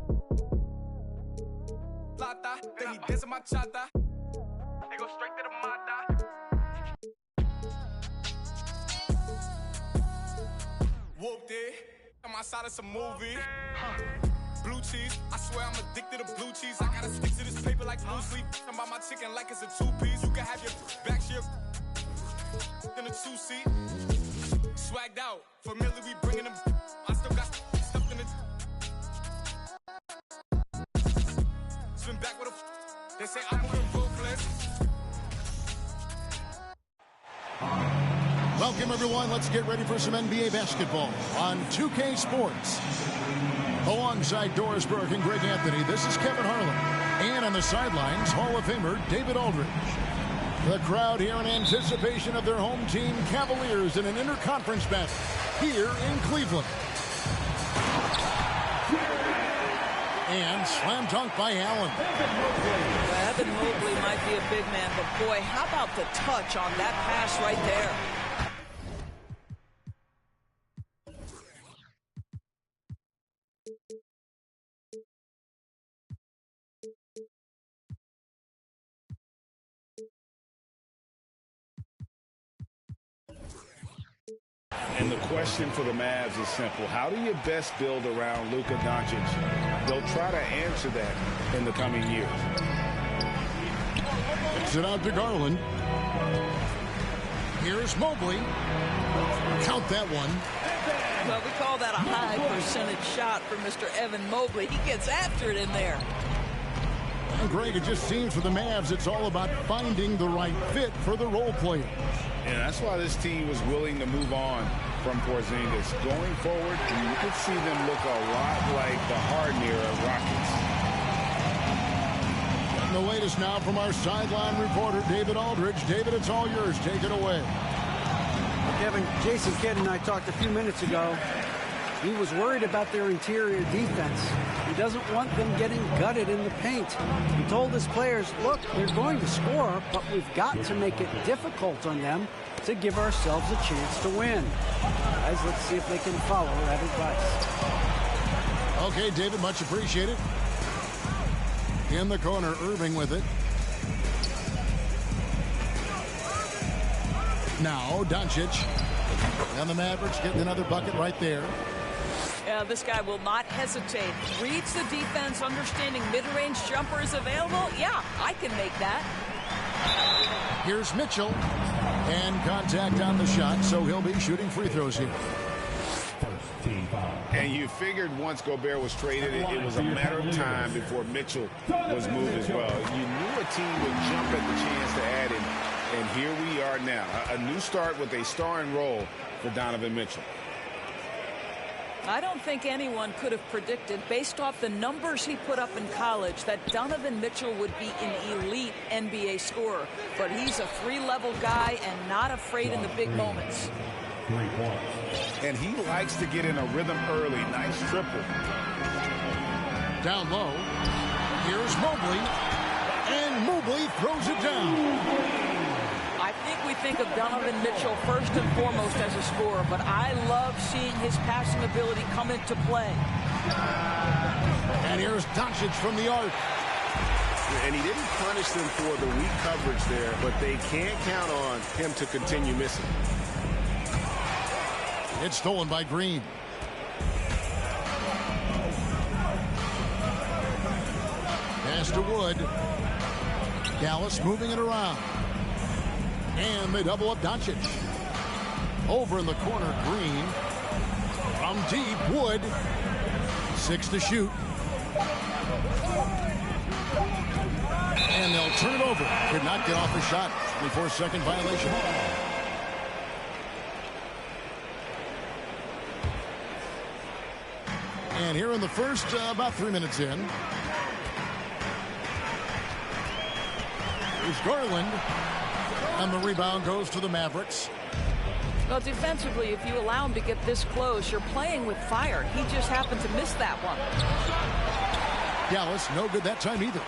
plata, then he dancing my chata. They go straight to the mata. Whooped it, I'm outside of some movie. Blue cheese, I swear I'm addicted to blue cheese. I gotta stick to this paper like blue sleep. I'm about my chicken like it's a two-piece. You can have your back shift in a two-seat. Swagged out, familiar, we bringing them. I still got stuff in it. Swim back with a. They say I'm moving ruthless. Welcome, everyone. Let's get ready for some NBA basketball on 2K Sports. Alongside Doris Burke and Greg Anthony, this is Kevin Harlan. And on the sidelines, Hall of Famer David Aldridge. The crowd here in anticipation of their home team, Cavaliers, in an interconference battle here in Cleveland. And slam dunk by Allen. Well, Evan Mobley might be a big man, but boy, how about the touch on that pass right there? And the question for the Mavs is simple. How do you best build around Luka Doncic? They'll try to answer that in the coming years. Kicks it out to Garland. Here's Mobley. Count that one. Well, we call that a high percentage shot for Mr. Evan Mobley. He gets after it in there. And Greg, it just seems for the Mavs, it's all about finding the right fit for the role player. And that's why this team was willing to move on from Porzingis. Going forward, you could see them look a lot like the Harden-era Rockets. And the latest now from our sideline reporter, David Aldridge. David, it's all yours. Take it away. Kevin, Jason Kidd and I talked a few minutes ago. He was worried about their interior defense. He doesn't want them getting gutted in the paint. He told his players, look, they're going to score, but we've got to make it difficult on them to give ourselves a chance to win. Guys, let's see if they can follow that advice. Okay, David, much appreciated. In the corner, Irving with it. Now, Doncic. And the Mavericks getting another bucket right there. Yeah, this guy will not hesitate. Reads the defense, understanding mid-range jumper is available. Yeah, I can make that. Here's Mitchell. And contact on the shot, so he'll be shooting free throws here. And you figured once Gobert was traded, it was a matter of time before Mitchell was moved as well. You knew a team would jump at the chance to add him. And here we are now. A new start with a starring role for Donovan Mitchell. I don't think anyone could have predicted, based off the numbers he put up in college, that Donovan Mitchell would be an elite NBA scorer. But he's a three-level guy and not afraid in the big moments. And he likes to get in a rhythm early. Nice triple. Down low. Here's Mobley. And Mobley throws it down. I think we think of Donovan Mitchell first and foremost as a scorer, but I love seeing his passing ability come into play. And here's Doncic from the arc. And he didn't punish them for the weak coverage there, but they can't count on him to continue missing. It's stolen by Green. Pass to Wood. Dallas moving it around. And they double up Doncic. Over in the corner, Green. From deep, Wood. 6 to shoot. And they'll turn it over. Could not get off the shot. 24-second violation. And here in the first, about 3 minutes in. Here's Garland. And the rebound goes to the Mavericks. Well, defensively, if you allow him to get this close, you're playing with fire. He just happened to miss that one. Dallas, no good that time either.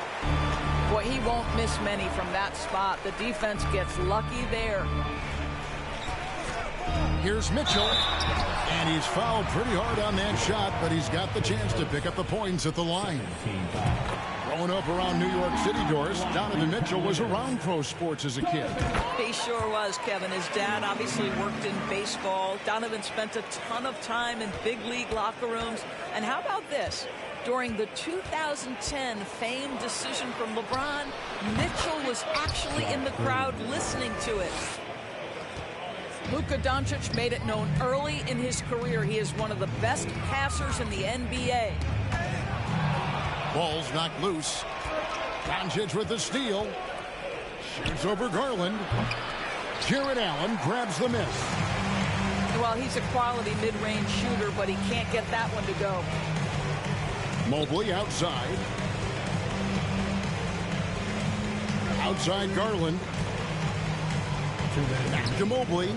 Boy, he won't miss many from that spot. The defense gets lucky there. Here's Mitchell, and he's fouled pretty hard on that shot, but he's got the chance to pick up the points at the line. Growing up around New York City, Doris, Donovan Mitchell was around pro sports as a kid. He sure was, Kevin. His dad obviously worked in baseball. Donovan spent a ton of time in big league locker rooms. And how about this? During the 2010 famed decision from LeBron, Mitchell was actually in the crowd listening to it. Luka Doncic made it known early in his career he is one of the best passers in the NBA. Ball's knocked loose. Doncic with the steal. Shoots over Garland. Jarrett Allen grabs the miss. Well, he's a quality mid-range shooter, but he can't get that one to go. Mobley outside. Outside Garland. Back to Mobley.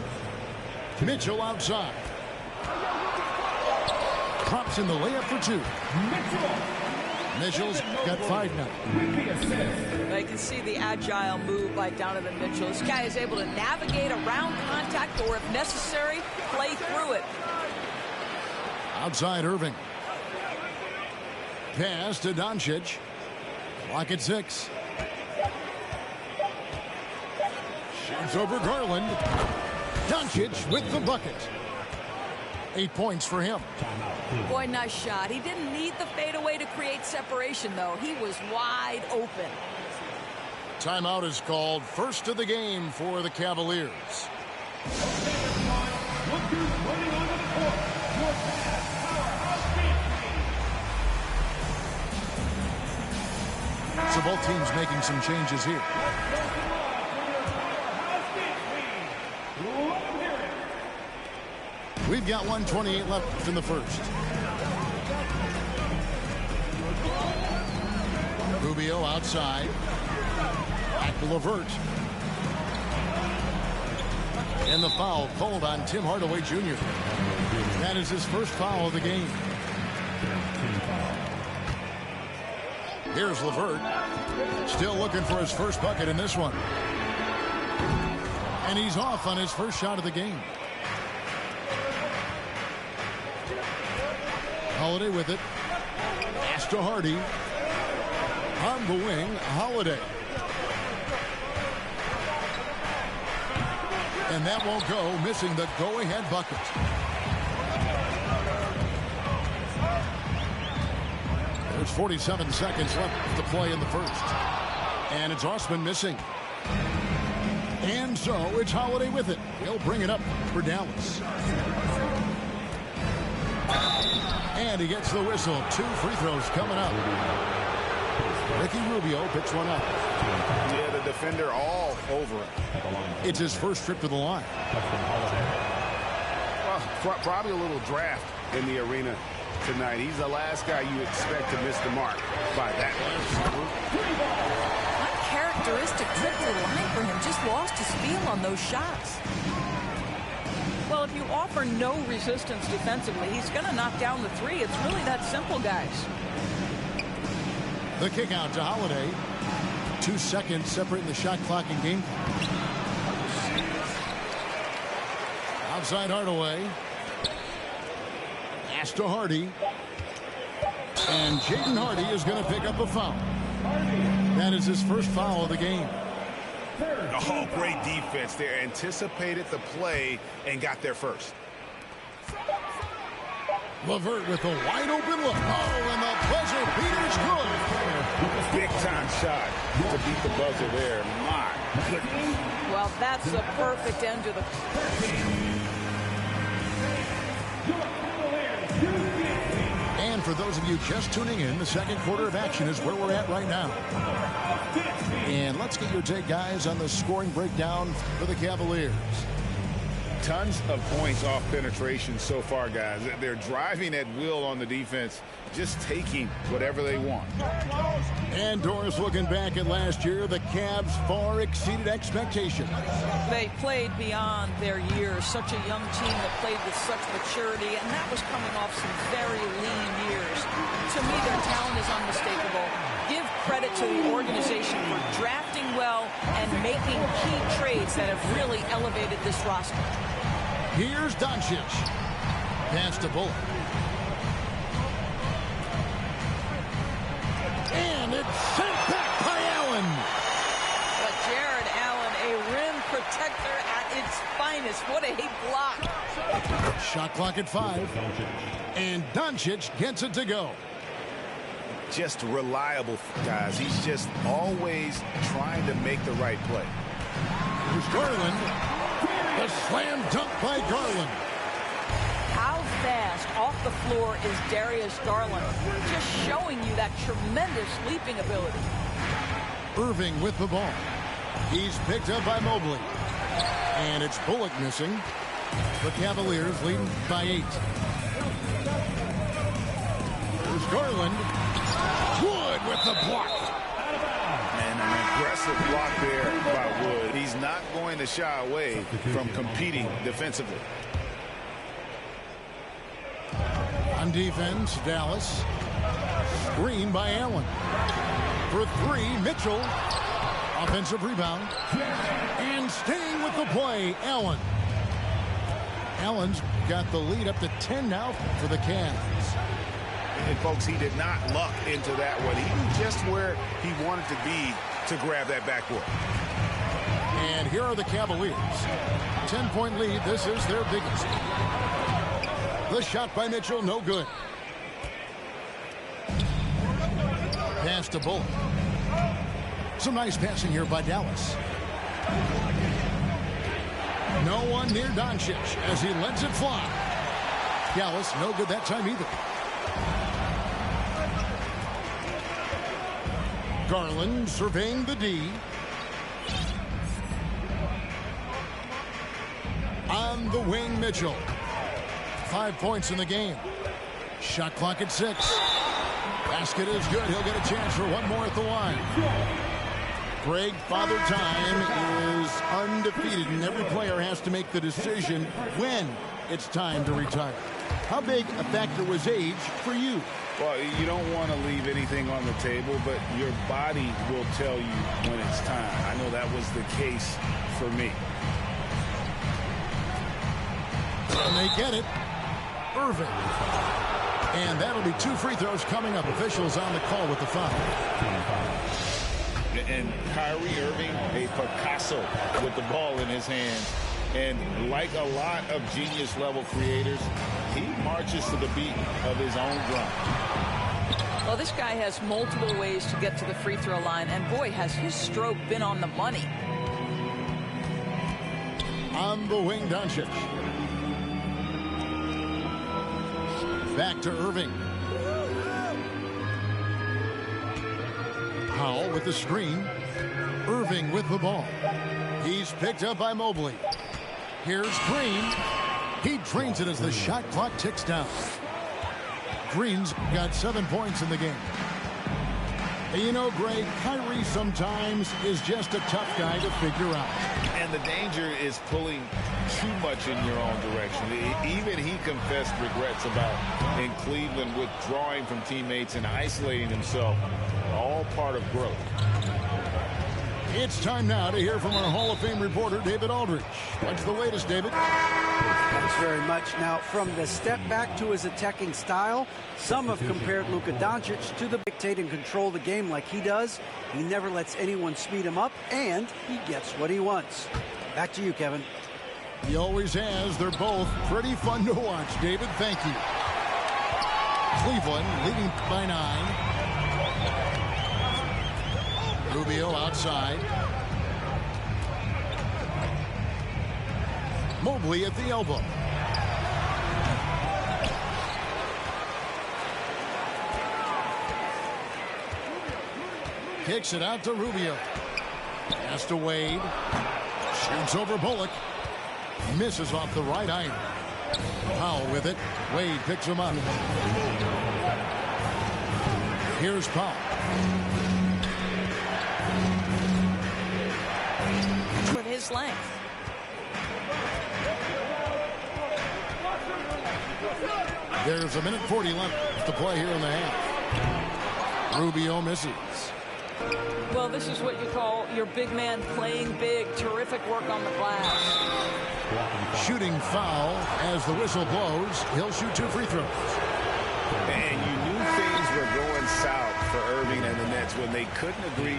Mitchell outside. Drops in the layup for two. Mitchell's got 5 now. I can see the agile move by Donovan Mitchell. This guy is able to navigate around contact or, if necessary, play through it. Outside Irving. Pass to Doncic. Clock at 6. Shoots over Garland. Doncic with the bucket. 8 points for him. Boy, nice shot. He didn't need the fadeaway to create separation, though. He was wide open. Timeout is called. First of the game for the Cavaliers. So both teams making some changes here. We've got 1:28 left in the first. Rubio outside. Back to LeVert. And the foul called on Tim Hardaway Jr. That is his first foul of the game. Here's LeVert. Still looking for his first bucket in this one. And he's off on his first shot of the game. Holiday with it. Pass to Hardy. On the wing, Holiday. And that won't go, missing the go-ahead bucket. There's 47 seconds left to play in the first. And it's Osman missing. And so it's Holiday with it. He'll bring it up for Dallas. And he gets the whistle. 2 free throws coming up. Ricky Rubio picks one up. Yeah, the defender all over it. It's his first trip to the line. Well, probably a little draft in the arena tonight. He's the last guy you expect to miss the mark by that much. Uncharacteristic trip to the line for him. Just lost his feel on those shots. Well, if you offer no resistance defensively, he's going to knock down the 3. It's really that simple, guys. The kick out to Holiday. 2 seconds separating the shot clock and game. Outside Hardaway. Pass to Hardy. And Jaden Hardy is going to pick up a foul. That is his first foul of the game. Oh, great defense there. Anticipated the play and got there first. LeVert with a wide open look. Oh, and the buzzer beater's good. Big time shot to beat the buzzer there. My goodness. Well, that's a perfect end to the... And for those of you just tuning in, the second quarter of action is where we're at right now. And let's get your take, guys, on the scoring breakdown for the Cavaliers. Tons of points off penetration so far, guys. They're driving at will on the defense, just taking whatever they want. And Doris, looking back at last year, the Cavs far exceeded expectations. They played beyond their years. Such a young team that played with such maturity, and that was coming off some very lean years. To me, their talent is unmistakable. Give credit to the organization for drafting well and making key trades that have really elevated this roster. Here's Doncic. Pass to Bullock. And it's sent back by Allen. But Jared Allen, a rim protector at its finest. What a block. Shot clock at 5. And Doncic gets it to go. Just reliable, guys. He's just always trying to make the right play. Here's Garland. The slam dunk by Garland. How fast off the floor is Darius Garland? Just showing you that tremendous leaping ability. Irving with the ball. He's picked up by Mobley. And it's Bullock missing. The Cavaliers leading by 8. Here's Garland. Wood with the block. And an aggressive block there by Wood. He's not going to shy away from competing defensively. On defense, Dallas. Screen by Allen. For 3, Mitchell. Offensive rebound. And staying with the play, Allen. Allen's got the lead up to 10 now for the Cavs. And folks, he did not luck into that one. He knew just where he wanted to be to grab that backboard. And here are the Cavaliers. 10-point lead. This is their biggest. The shot by Mitchell, no good. Pass to Bullock. Some nice passing here by Dallas. No one near Doncic as he lets it fly. Dallas, no good that time either. Garland surveying the D. On the wing, Mitchell. 5 points in the game. Shot clock at 6. Basket is good. He'll get a chance for one more at the line. Greg, Father Time is undefeated, and every player has to make the decision when it's time to retire. How big a factor was age for you? Well, you don't want to leave anything on the table, but your body will tell you when it's time. I know that was the case for me. And they get it. Irving. And that'll be 2 free throws coming up. Officials on the call with the foul. And Kyrie Irving, a Picasso with the ball in his hands. And like a lot of genius-level creators, he marches to the beat of his own drum. Well, this guy has multiple ways to get to the free throw line, and boy, has his stroke been on the money. On the wing, Doncic. Back to Irving. Powell with the screen. Irving with the ball. He's picked up by Mobley. Here's Green. He drains it as the shot clock ticks down. Green's got 7 points in the game. And you know, Greg, Kyrie sometimes is just a tough guy to figure out. And the danger is pulling too much in your own direction. Even he confessed regrets about in Cleveland withdrawing from teammates and isolating himself. All part of growth. It's time now to hear from our Hall of Fame reporter, David Aldridge. What's the latest, David? Thanks very much. Now, from the step back to his attacking style, some have compared Luka Doncic to the dictate and control the game like he does. He never lets anyone speed him up, and he gets what he wants. Back to you, Kevin. He always has. They're both pretty fun to watch. David, thank you. Cleveland leading by 9. Rubio outside. Mobley at the elbow. Kicks it out to Rubio. Pass to Wade. Shoots over Bullock. Misses off the right iron. Powell with it. Wade picks him up. Here's Powell. With his length. There's a minute 40 left to play here in the half. Rubio misses. Well, this is what you call your big man playing big. Terrific work on the glass. Shooting foul as the whistle blows. He'll shoot 2 free throws. And you knew things were going south for Irving and the Nets when they couldn't agree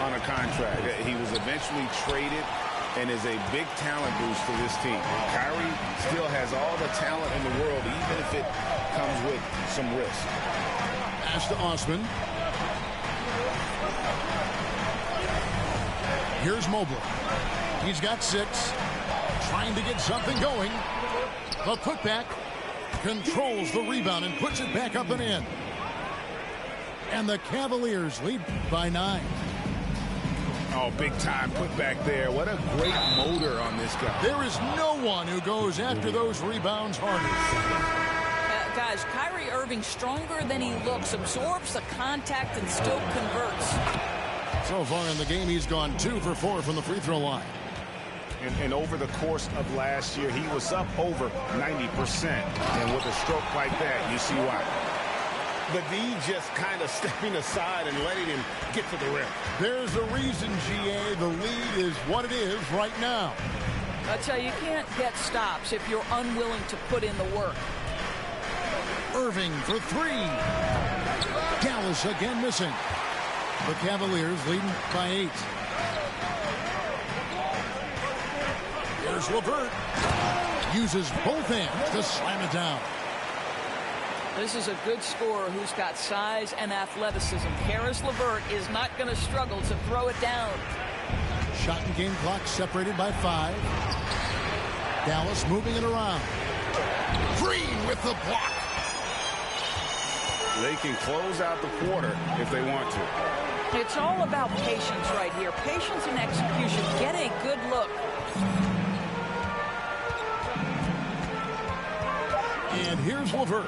on a contract. He was eventually traded and is a big talent boost to this team. Kyrie still has all the talent in the world, even if it comes with some risk. Pass to Osman. Here's Mobley. He's got 6. Trying to get something going. The putback controls the rebound and puts it back up and in. And the Cavaliers lead by 9. Oh, big time put back there. What a great motor on this guy. There is no one who goes after those rebounds harder. Guys, Kyrie Irving stronger than he looks, absorbs the contact and still converts. So far in the game, he's gone 2 for 4 from the free throw line. And over the course of last year, he was up over 90%. And with a stroke like that, you see why. The D just kind of stepping aside and letting him get to the rim. There's a reason, GA, the lead is what it is right now. I tell you, you can't get stops if you're unwilling to put in the work. Irving for 3. Dallas again missing. The Cavaliers leading by 8. Here's LeVert. Uses both hands to slam it down. This is a good scorer who's got size and athleticism. Caris LeVert is not going to struggle to throw it down. Shot and game clock separated by 5. Dallas moving it around. Green with the block. They can close out the quarter if they want to. It's all about patience right here. Patience and execution. Get a good look. And here's LeVert.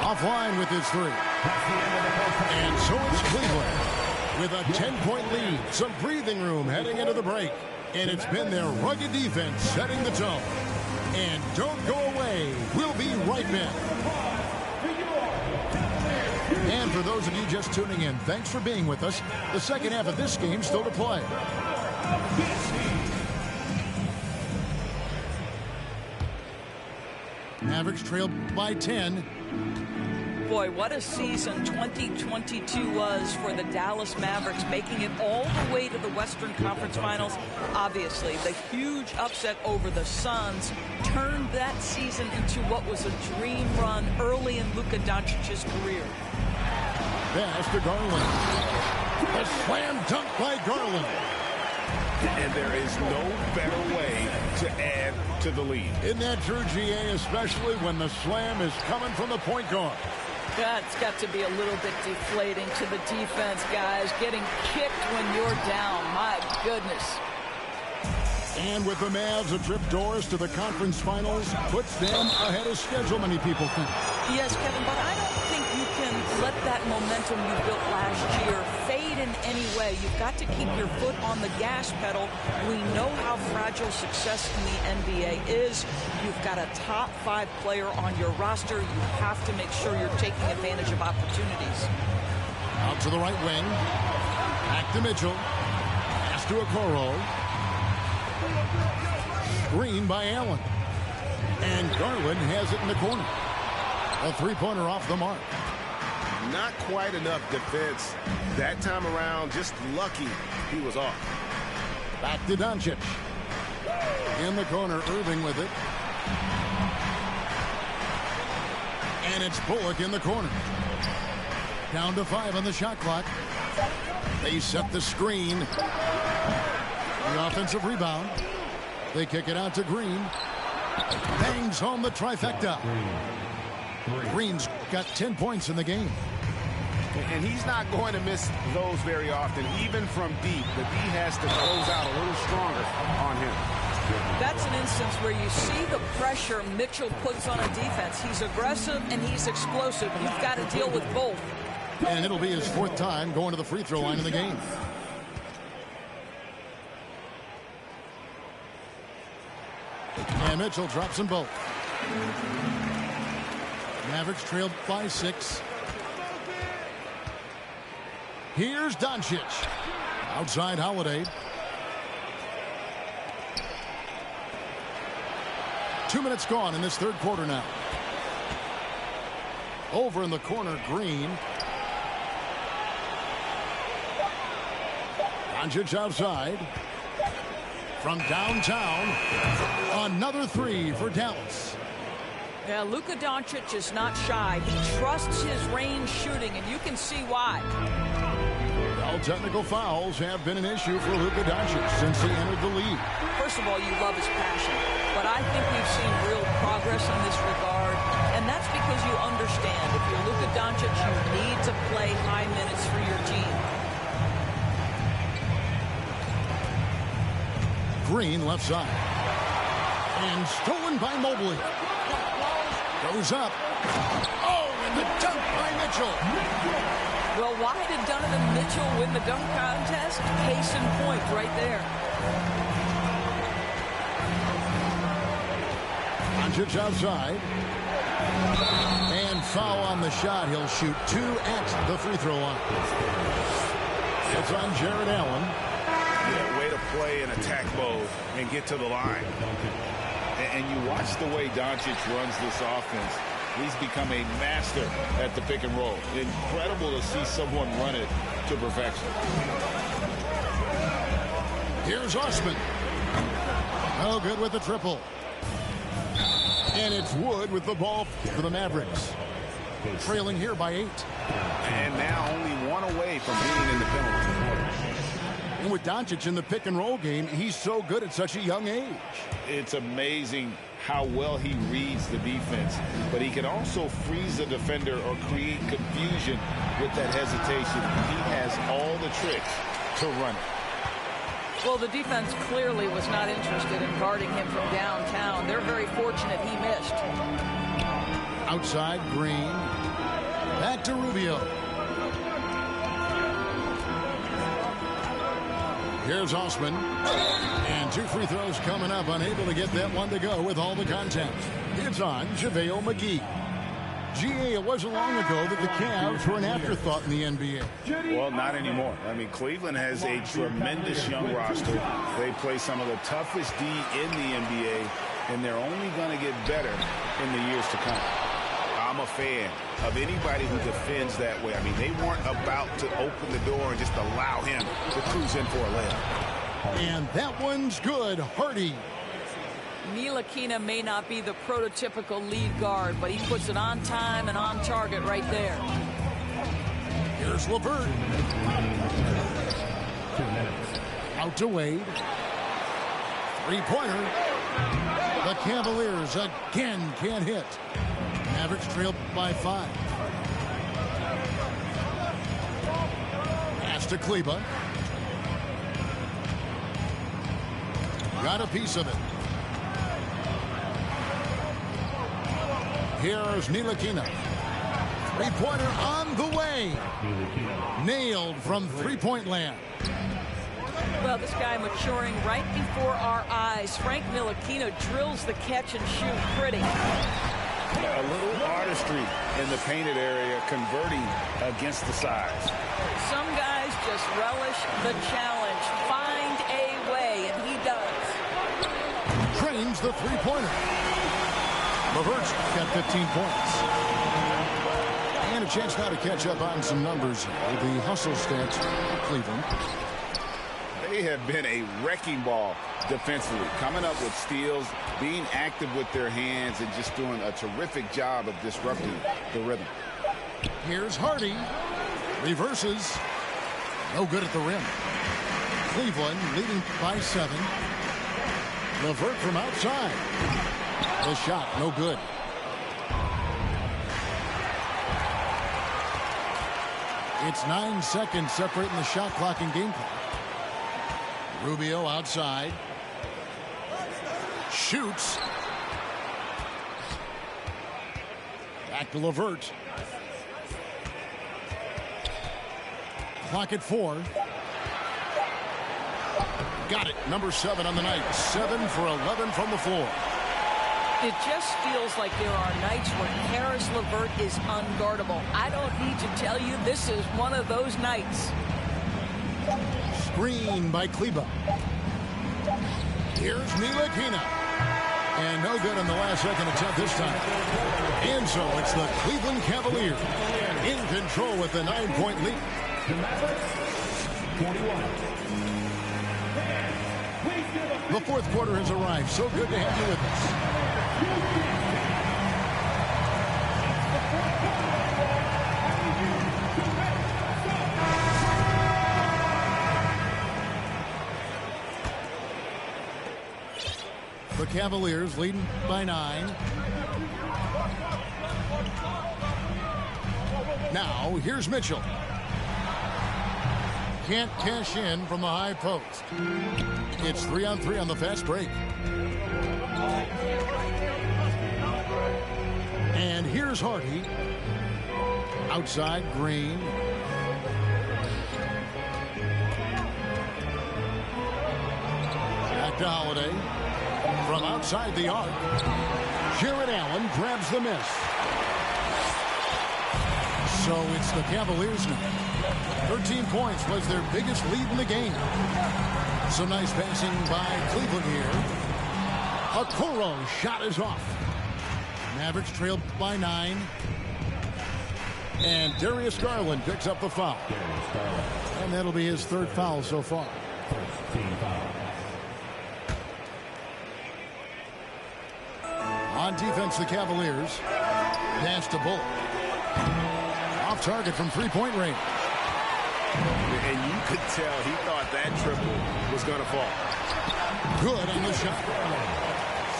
Offline with his 3. And so it's Cleveland with a 10-point lead. Some breathing room heading into the break. And it's been their rugged defense setting the tone. And don't go away. We'll be right back. And for those of you just tuning in, thanks for being with us. The second half of this game still to play. Mavericks trailed by 10. Boy, what a season 2022 was for the Dallas Mavericks, making it all the way to the Western Conference Finals. Obviously, the huge upset over the Suns turned that season into what was a dream run early in Luka Doncic's career. Pass to Garland. A slam dunk by Garland. And there is no better way to add to the lead. Isn't that true, GA, especially when the slam is coming from the point guard? That's got to be a little bit deflating to the defense, guys. Getting kicked when you're down. My goodness. And with the Mavs a trip doors to the conference finals puts them ahead of schedule, many people think. Yes, Kevin, but I don't think you can let that momentum you built last year fade in any way. You've got to keep your foot on the gas pedal. We know how fragile success in the NBA is. You've got a top 5 player on your roster. You have to make sure you're taking advantage of opportunities. Out to the right wing. Back to Mitchell. Pass to Okoro. Screen by Allen. And Garland has it in the corner. A 3-pointer off the mark. Not quite enough defense that time around. Just lucky he was off. Back to Doncic. In the corner, Irving with it. And it's Bullock in the corner. Down to 5 on the shot clock. They set the screen. The offensive rebound. They kick it out to Green. Bangs home the trifecta. Green's got 10 points in the game. And he's not going to miss those very often, even from deep. The D has to close out a little stronger on him. That's an instance where you see the pressure Mitchell puts on a defense. He's aggressive and he's explosive. You've got to deal with both. And it'll be his 4th time going to the free throw line in the game. And Mitchell drops them both. Mavericks trailed by 6. Here's Doncic. Outside Holiday. 2 minutes gone in this third quarter now. Over in the corner, Green. Doncic outside. From downtown, another three for Dallas. Yeah, Luka Doncic is not shy. He trusts his range shooting, and you can see why. All technical fouls have been an issue for Luka Doncic since he entered the league. First of all, you love his passion, but I think we've seen real progress in this regard, and that's because you understand if you're Luka Doncic, you need to play high minutes for your team. Green left side. And stolen by Mobley. Goes up. Oh, and the dunk by Mitchell. Well, why did Donovan Mitchell win the dunk contest? Case in point right there. Doncic outside. And foul on the shot. He'll shoot 2 at the free throw line. It's on Jared Allen. Yeah, way to play in attack mode and get to the line. And you watch the way Doncic runs this offense. He's become a master at the pick and roll. Incredible to see someone run it to perfection. Here's Osman. No good with the triple. And it's Wood with the ball for the Mavericks. Trailing here by 8. And now only 1 away from being in the penalty. And with Doncic in the pick and roll game, he's so good at such a young age. It's amazing how well he reads the defense, but he can also freeze a defender or create confusion with that hesitation. He has all the tricks to run it. Well, the defense clearly was not interested in guarding him from downtown. They're very fortunate he missed. Outside, Green. Back to Rubio. Here's Osman. And 2 free throws coming up. Unable to get that one to go with all the contact. It's on JaVale McGee. GA, it wasn't long ago that the Cavs were an afterthought in the NBA. Well, not anymore. I mean, Cleveland has a tremendous young roster. They play some of the toughest D in the NBA, and they're only going to get better in the years to come. I'm a fan of anybody who defends that way. I mean, they weren't about to open the door and just allow him to cruise in for a layup. And that one's good. Hardy. Ntilikina may not be the prototypical lead guard, but he puts it on time and on target right there. Here's LeVert. Out to Wade. Three-pointer. The Cavaliers again can't hit. Mavericks trail by 5. Pass to Kleba. Got a piece of it. Here's Ntilikina. Three-pointer on the way. Nailed from three-point land. Well, this guy maturing right before our eyes. Frank Ntilikina drills the catch and shoot pretty. A little artistry in the painted area, converting against the size. Some guys just relish the challenge. Find a way, and he does. Trains the three-pointer. LeVert's got 15 points. And a chance now to catch up on some numbers. The hustle stats for Cleveland. They have been a wrecking ball defensively, coming up with steals, being active with their hands, and just doing a terrific job of disrupting the rhythm. Here's Hardy. Reverses. No good at the rim. Cleveland leading by 7. LeVert from outside. The shot, no good. It's 9 seconds separating the shot clock and game clock. Rubio outside. Shoots. Back to LeVert. Clock at 4. Got it. Number 7 on the night. 7 for 11 from the floor. It just feels like there are nights where Karis LeVert is unguardable. I don't need to tell you, this is one of those nights. Screen by Kleber. Here's Ntilikina. And no good on the last second attempt this time. And so it's the Cleveland Cavaliers in control with the 9-point lead. The Mavericks, 41. The fourth quarter has arrived. So good to have you with us. The Cavaliers leading by 9. Now, here's Mitchell. Can't cash in from the high post. It's 3-on-3 on the fast break. And here's Hardy. Outside, Green. Back to Holiday. From outside the arc. Jarrett Allen grabs the miss. So it's the Cavaliers now. 13 points was their biggest lead in the game. Some nice passing by Cleveland here. Okoro shot is off. Mavericks trailed by 9. And Darius Garland picks up the foul. And that'll be his third foul so far. On defense, the Cavaliers. Pass to Bullock. Off target from three-point range. And you could tell he thought that triple was going to fall. Good on the shot.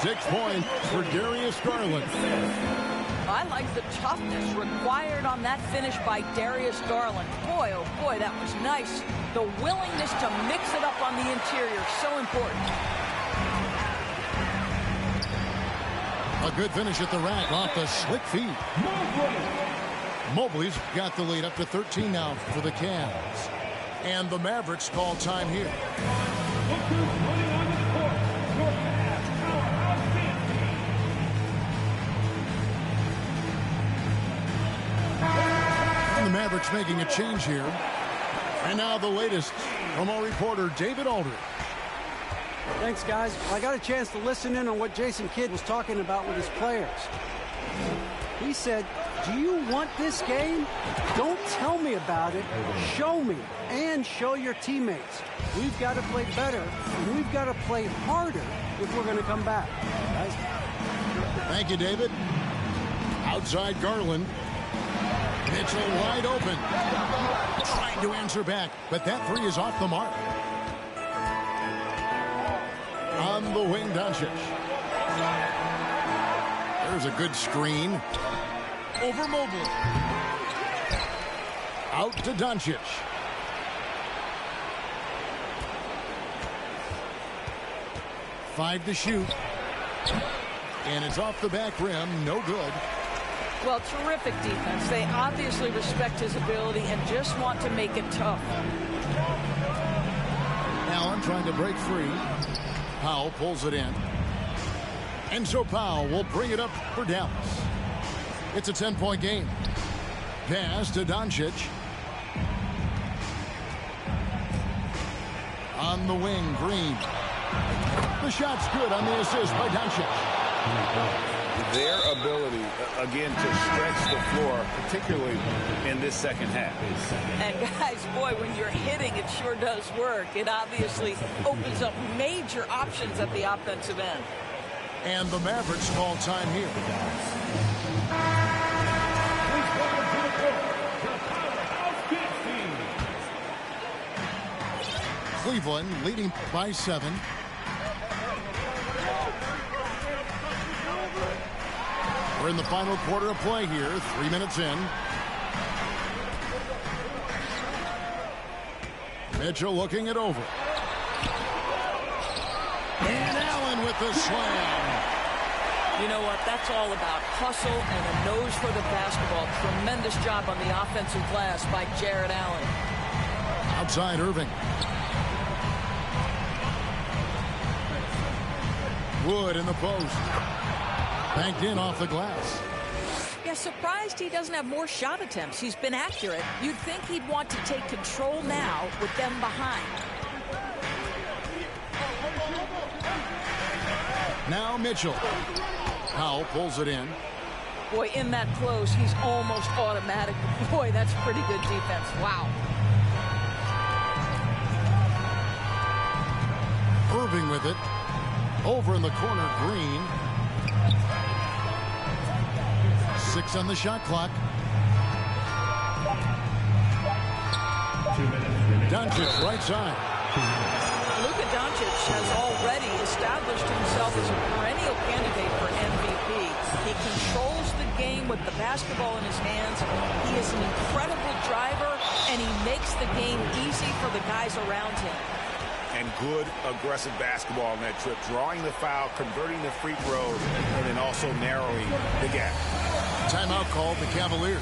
6 points for Darius Garland. I like the toughness required on that finish by Darius Garland. Boy, oh boy, that was nice. The willingness to mix it up on the interior, so important. A good finish at the rack off the slick feed. Mobley's got the lead up to 13 now for the Cavs. And the Mavericks call time here. And the Mavericks making a change here. And now the latest from our reporter, David Aldridge. Thanks, guys. I got a chance to listen in on what Jason Kidd was talking about with his players. He said, do you want this game? Don't tell me about it. Show me and show your teammates. We've got to play better, and we've got to play harder if we're going to come back. Guys. Thank you, David. Outside Garland. Mitchell wide open. Trying to answer back, but that three is off the mark. On the wing, Doncic. There's a good screen. Over Mobley. Out to Doncic. Five to shoot. And it's off the back rim. No good. Well, terrific defense. They obviously respect his ability and just want to make it tough. Allen trying to break free. Powell pulls it in. And so Powell will bring it up for Dallas. It's a 10-point game. Pass to Doncic. On the wing, Green. The shot's good on the assist by Doncic. Their ability, again, to stretch the floor, particularly in this second half. And guys, boy, when you're hitting, it sure does work. It obviously opens up major options at the offensive end. And the Mavericks call time here. Cleveland leading by 7. We're in the final quarter of play here, 3 minutes in. Mitchell looking it over. And Allen with the slam. You know what? That's all about hustle and a nose for the basketball. Tremendous job on the offensive glass by Jarrett Allen. Outside Irving. Wood in the post. Banked in off the glass. Yeah, surprised he doesn't have more shot attempts. He's been accurate. You'd think he'd want to take control now with them behind. Now Mitchell. Powell pulls it in. Boy, in that close, he's almost automatic. Boy, that's pretty good defense. Wow. Irving with it. Over in the corner, Green. 6 on the shot clock. Doncic right side. Luka Doncic has already established himself as a perennial candidate for MVP. He controls the game with the basketball in his hands. He is an incredible driver, and he makes the game easy for the guys around him. And good aggressive basketball on that trip, drawing the foul, converting the free throws, and then also narrowing the gap. Timeout called the Cavaliers.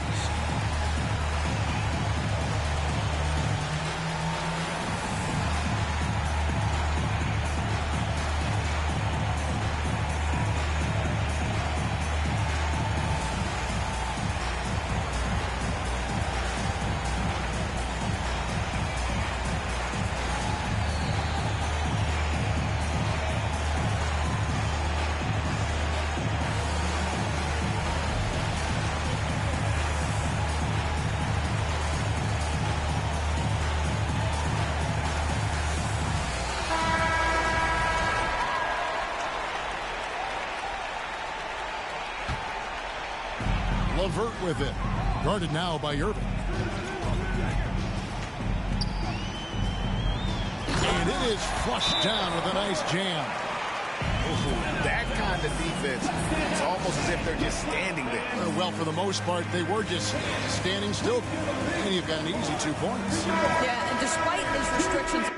LeVert with it. Guarded now by Irving. And it is flushed down with a nice jam. That kind of defense, it's almost as if they're just standing there. Well, for the most part, they were just standing still. And you've got an easy 2 points. Yeah, and despite his restrictions...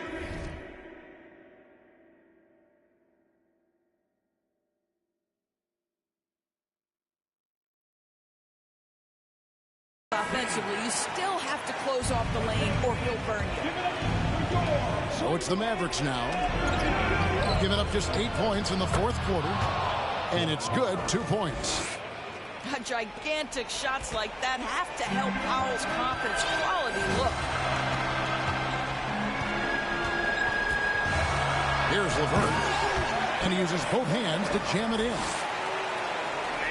offensively, you still have to close off the lane or he'll burn you. So it's the Mavericks now. Giving up just 8 points in the fourth quarter. And it's good, 2 points. Gigantic shots like that have to help Powell's confidence. Quality look. Here's LeVert. And he uses both hands to jam it in.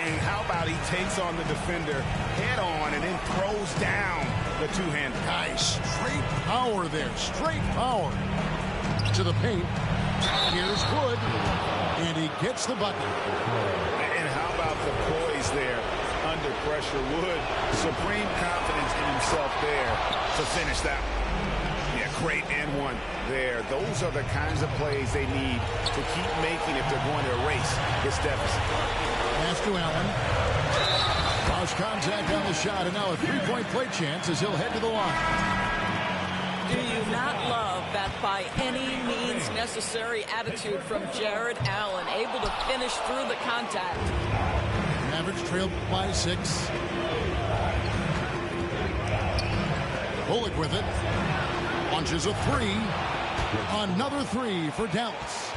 And how about he takes on the defender head on and then throws down the two-hander. Nice. Straight power there. Straight power. To the paint. Here's Wood. And he gets the bucket. And how about the poise there under pressure? Wood, supreme confidence in himself there to finish that one. Yeah, great and one there. Those are the kinds of plays they need to keep making if they're going to erase this deficit. Pass to Allen. Lost contact on the shot, and now a three-point play chance as he'll head to the line. Do you not love that by any means necessary attitude from Jared Allen, able to finish through the contact? Mavericks trailed by 6. Bullock with it. Launches a 3. Another 3 for Dallas.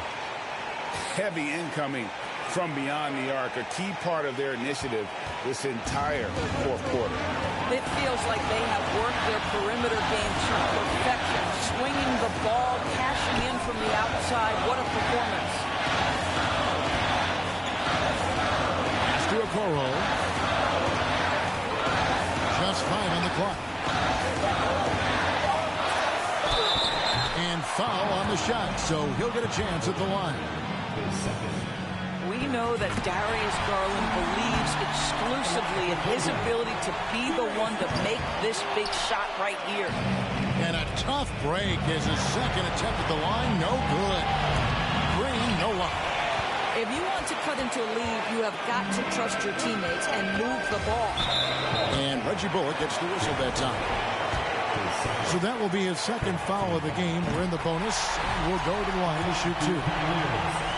Heavy incoming from beyond the arc, a key part of their initiative this entire fourth quarter. It feels like they have worked their perimeter game to perfection, swinging the ball, cashing in from the outside. What a performance. Pass to Okoro. Just 5 on the clock. And foul on the shot, so he'll get a chance at the line. We know that Darius Garland believes exclusively in his ability to be the one to make this big shot right here. And a tough break as his second attempt at the line, no good. Green, no luck. If you want to cut into a lead, you have got to trust your teammates and move the ball. And Reggie Bullock gets the whistle that time. So that will be his second foul of the game. We're in the bonus. We'll go to the line to shoot 2.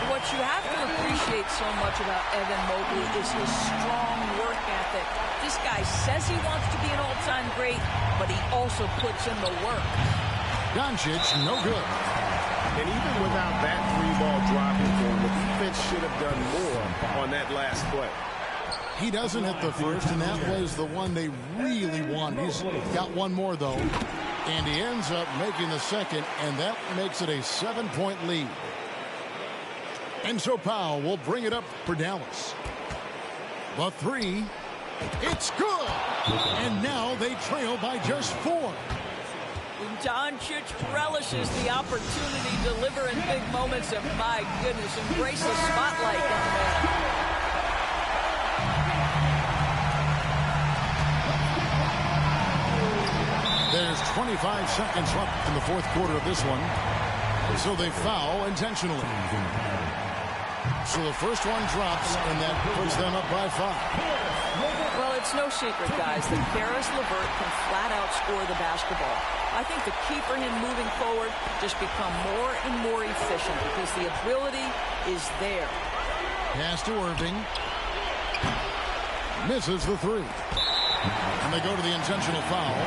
What you have to appreciate so much about Evan Mobley is his strong work ethic. This guy says he wants to be an all-time great, but he also puts in the work. Doncic, no good. And even without that 3-ball dropping for him, the defense should have done more on that last play. He doesn't hit the first, and that was the one they really wanted. He's got one more, though. And he ends up making the second, and that makes it a 7-point lead. And so Powell will bring it up for Dallas. The three, it's good. And now they trail by just 4. Doncic relishes the opportunity to deliver in big moments, and my goodness, embrace the spotlight, young man. There's 25 seconds left in the fourth quarter of this one. So they foul intentionally. So the first one drops, and that puts them up by 5. Well, it's no secret, guys, that Caris LeVert can flat out score the basketball. I think the key for him moving forward, just become more and more efficient because the ability is there. Pass to Irving. Misses the 3. And they go to the intentional foul.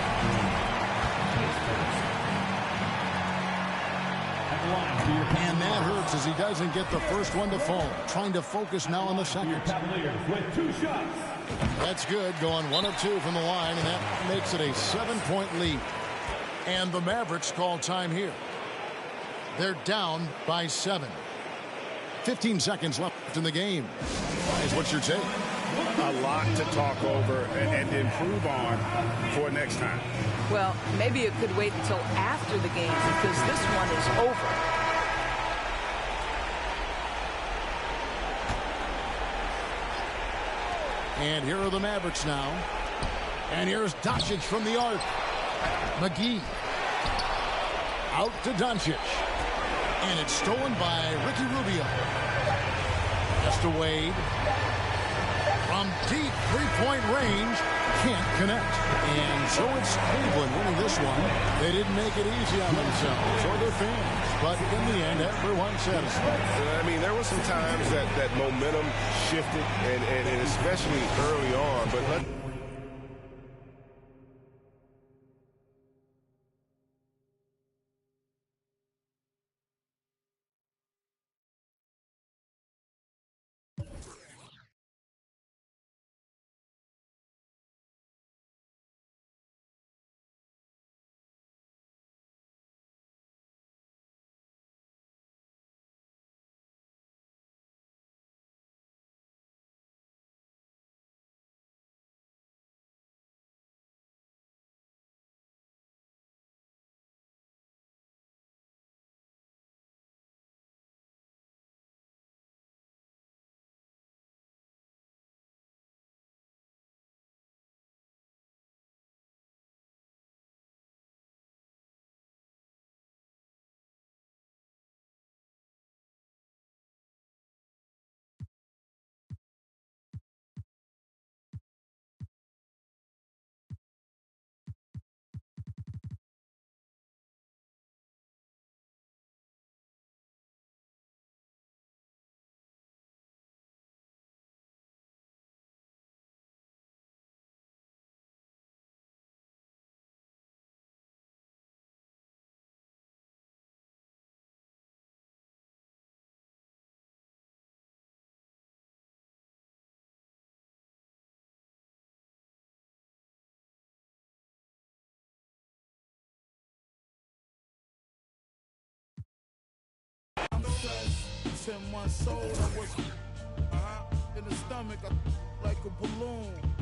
And that hurts as he doesn't get the first one to fall. Trying to focus now on the second. With 2 shots. That's good. Going 1 of 2 from the line, and that makes it a 7-point lead. And the Mavericks call time here. They're down by 7. 15 seconds left in the game. Guys, what's your take? A lot to talk over and improve on for next time. Well, maybe it could wait until after the game because this one is over. And here are the Mavericks now. And here's Doncic from the arc. McGee. Out to Doncic. And it's stolen by Ricky Rubio. Just to Wade. From deep three-point range, can't connect. And so it's Cleveland winning this one. They didn't make it easy on themselves or their fans. But in the end, everyone's satisfied. I mean, there were some times that momentum shifted, and especially early on. But in my soul, I was in the stomach like a balloon.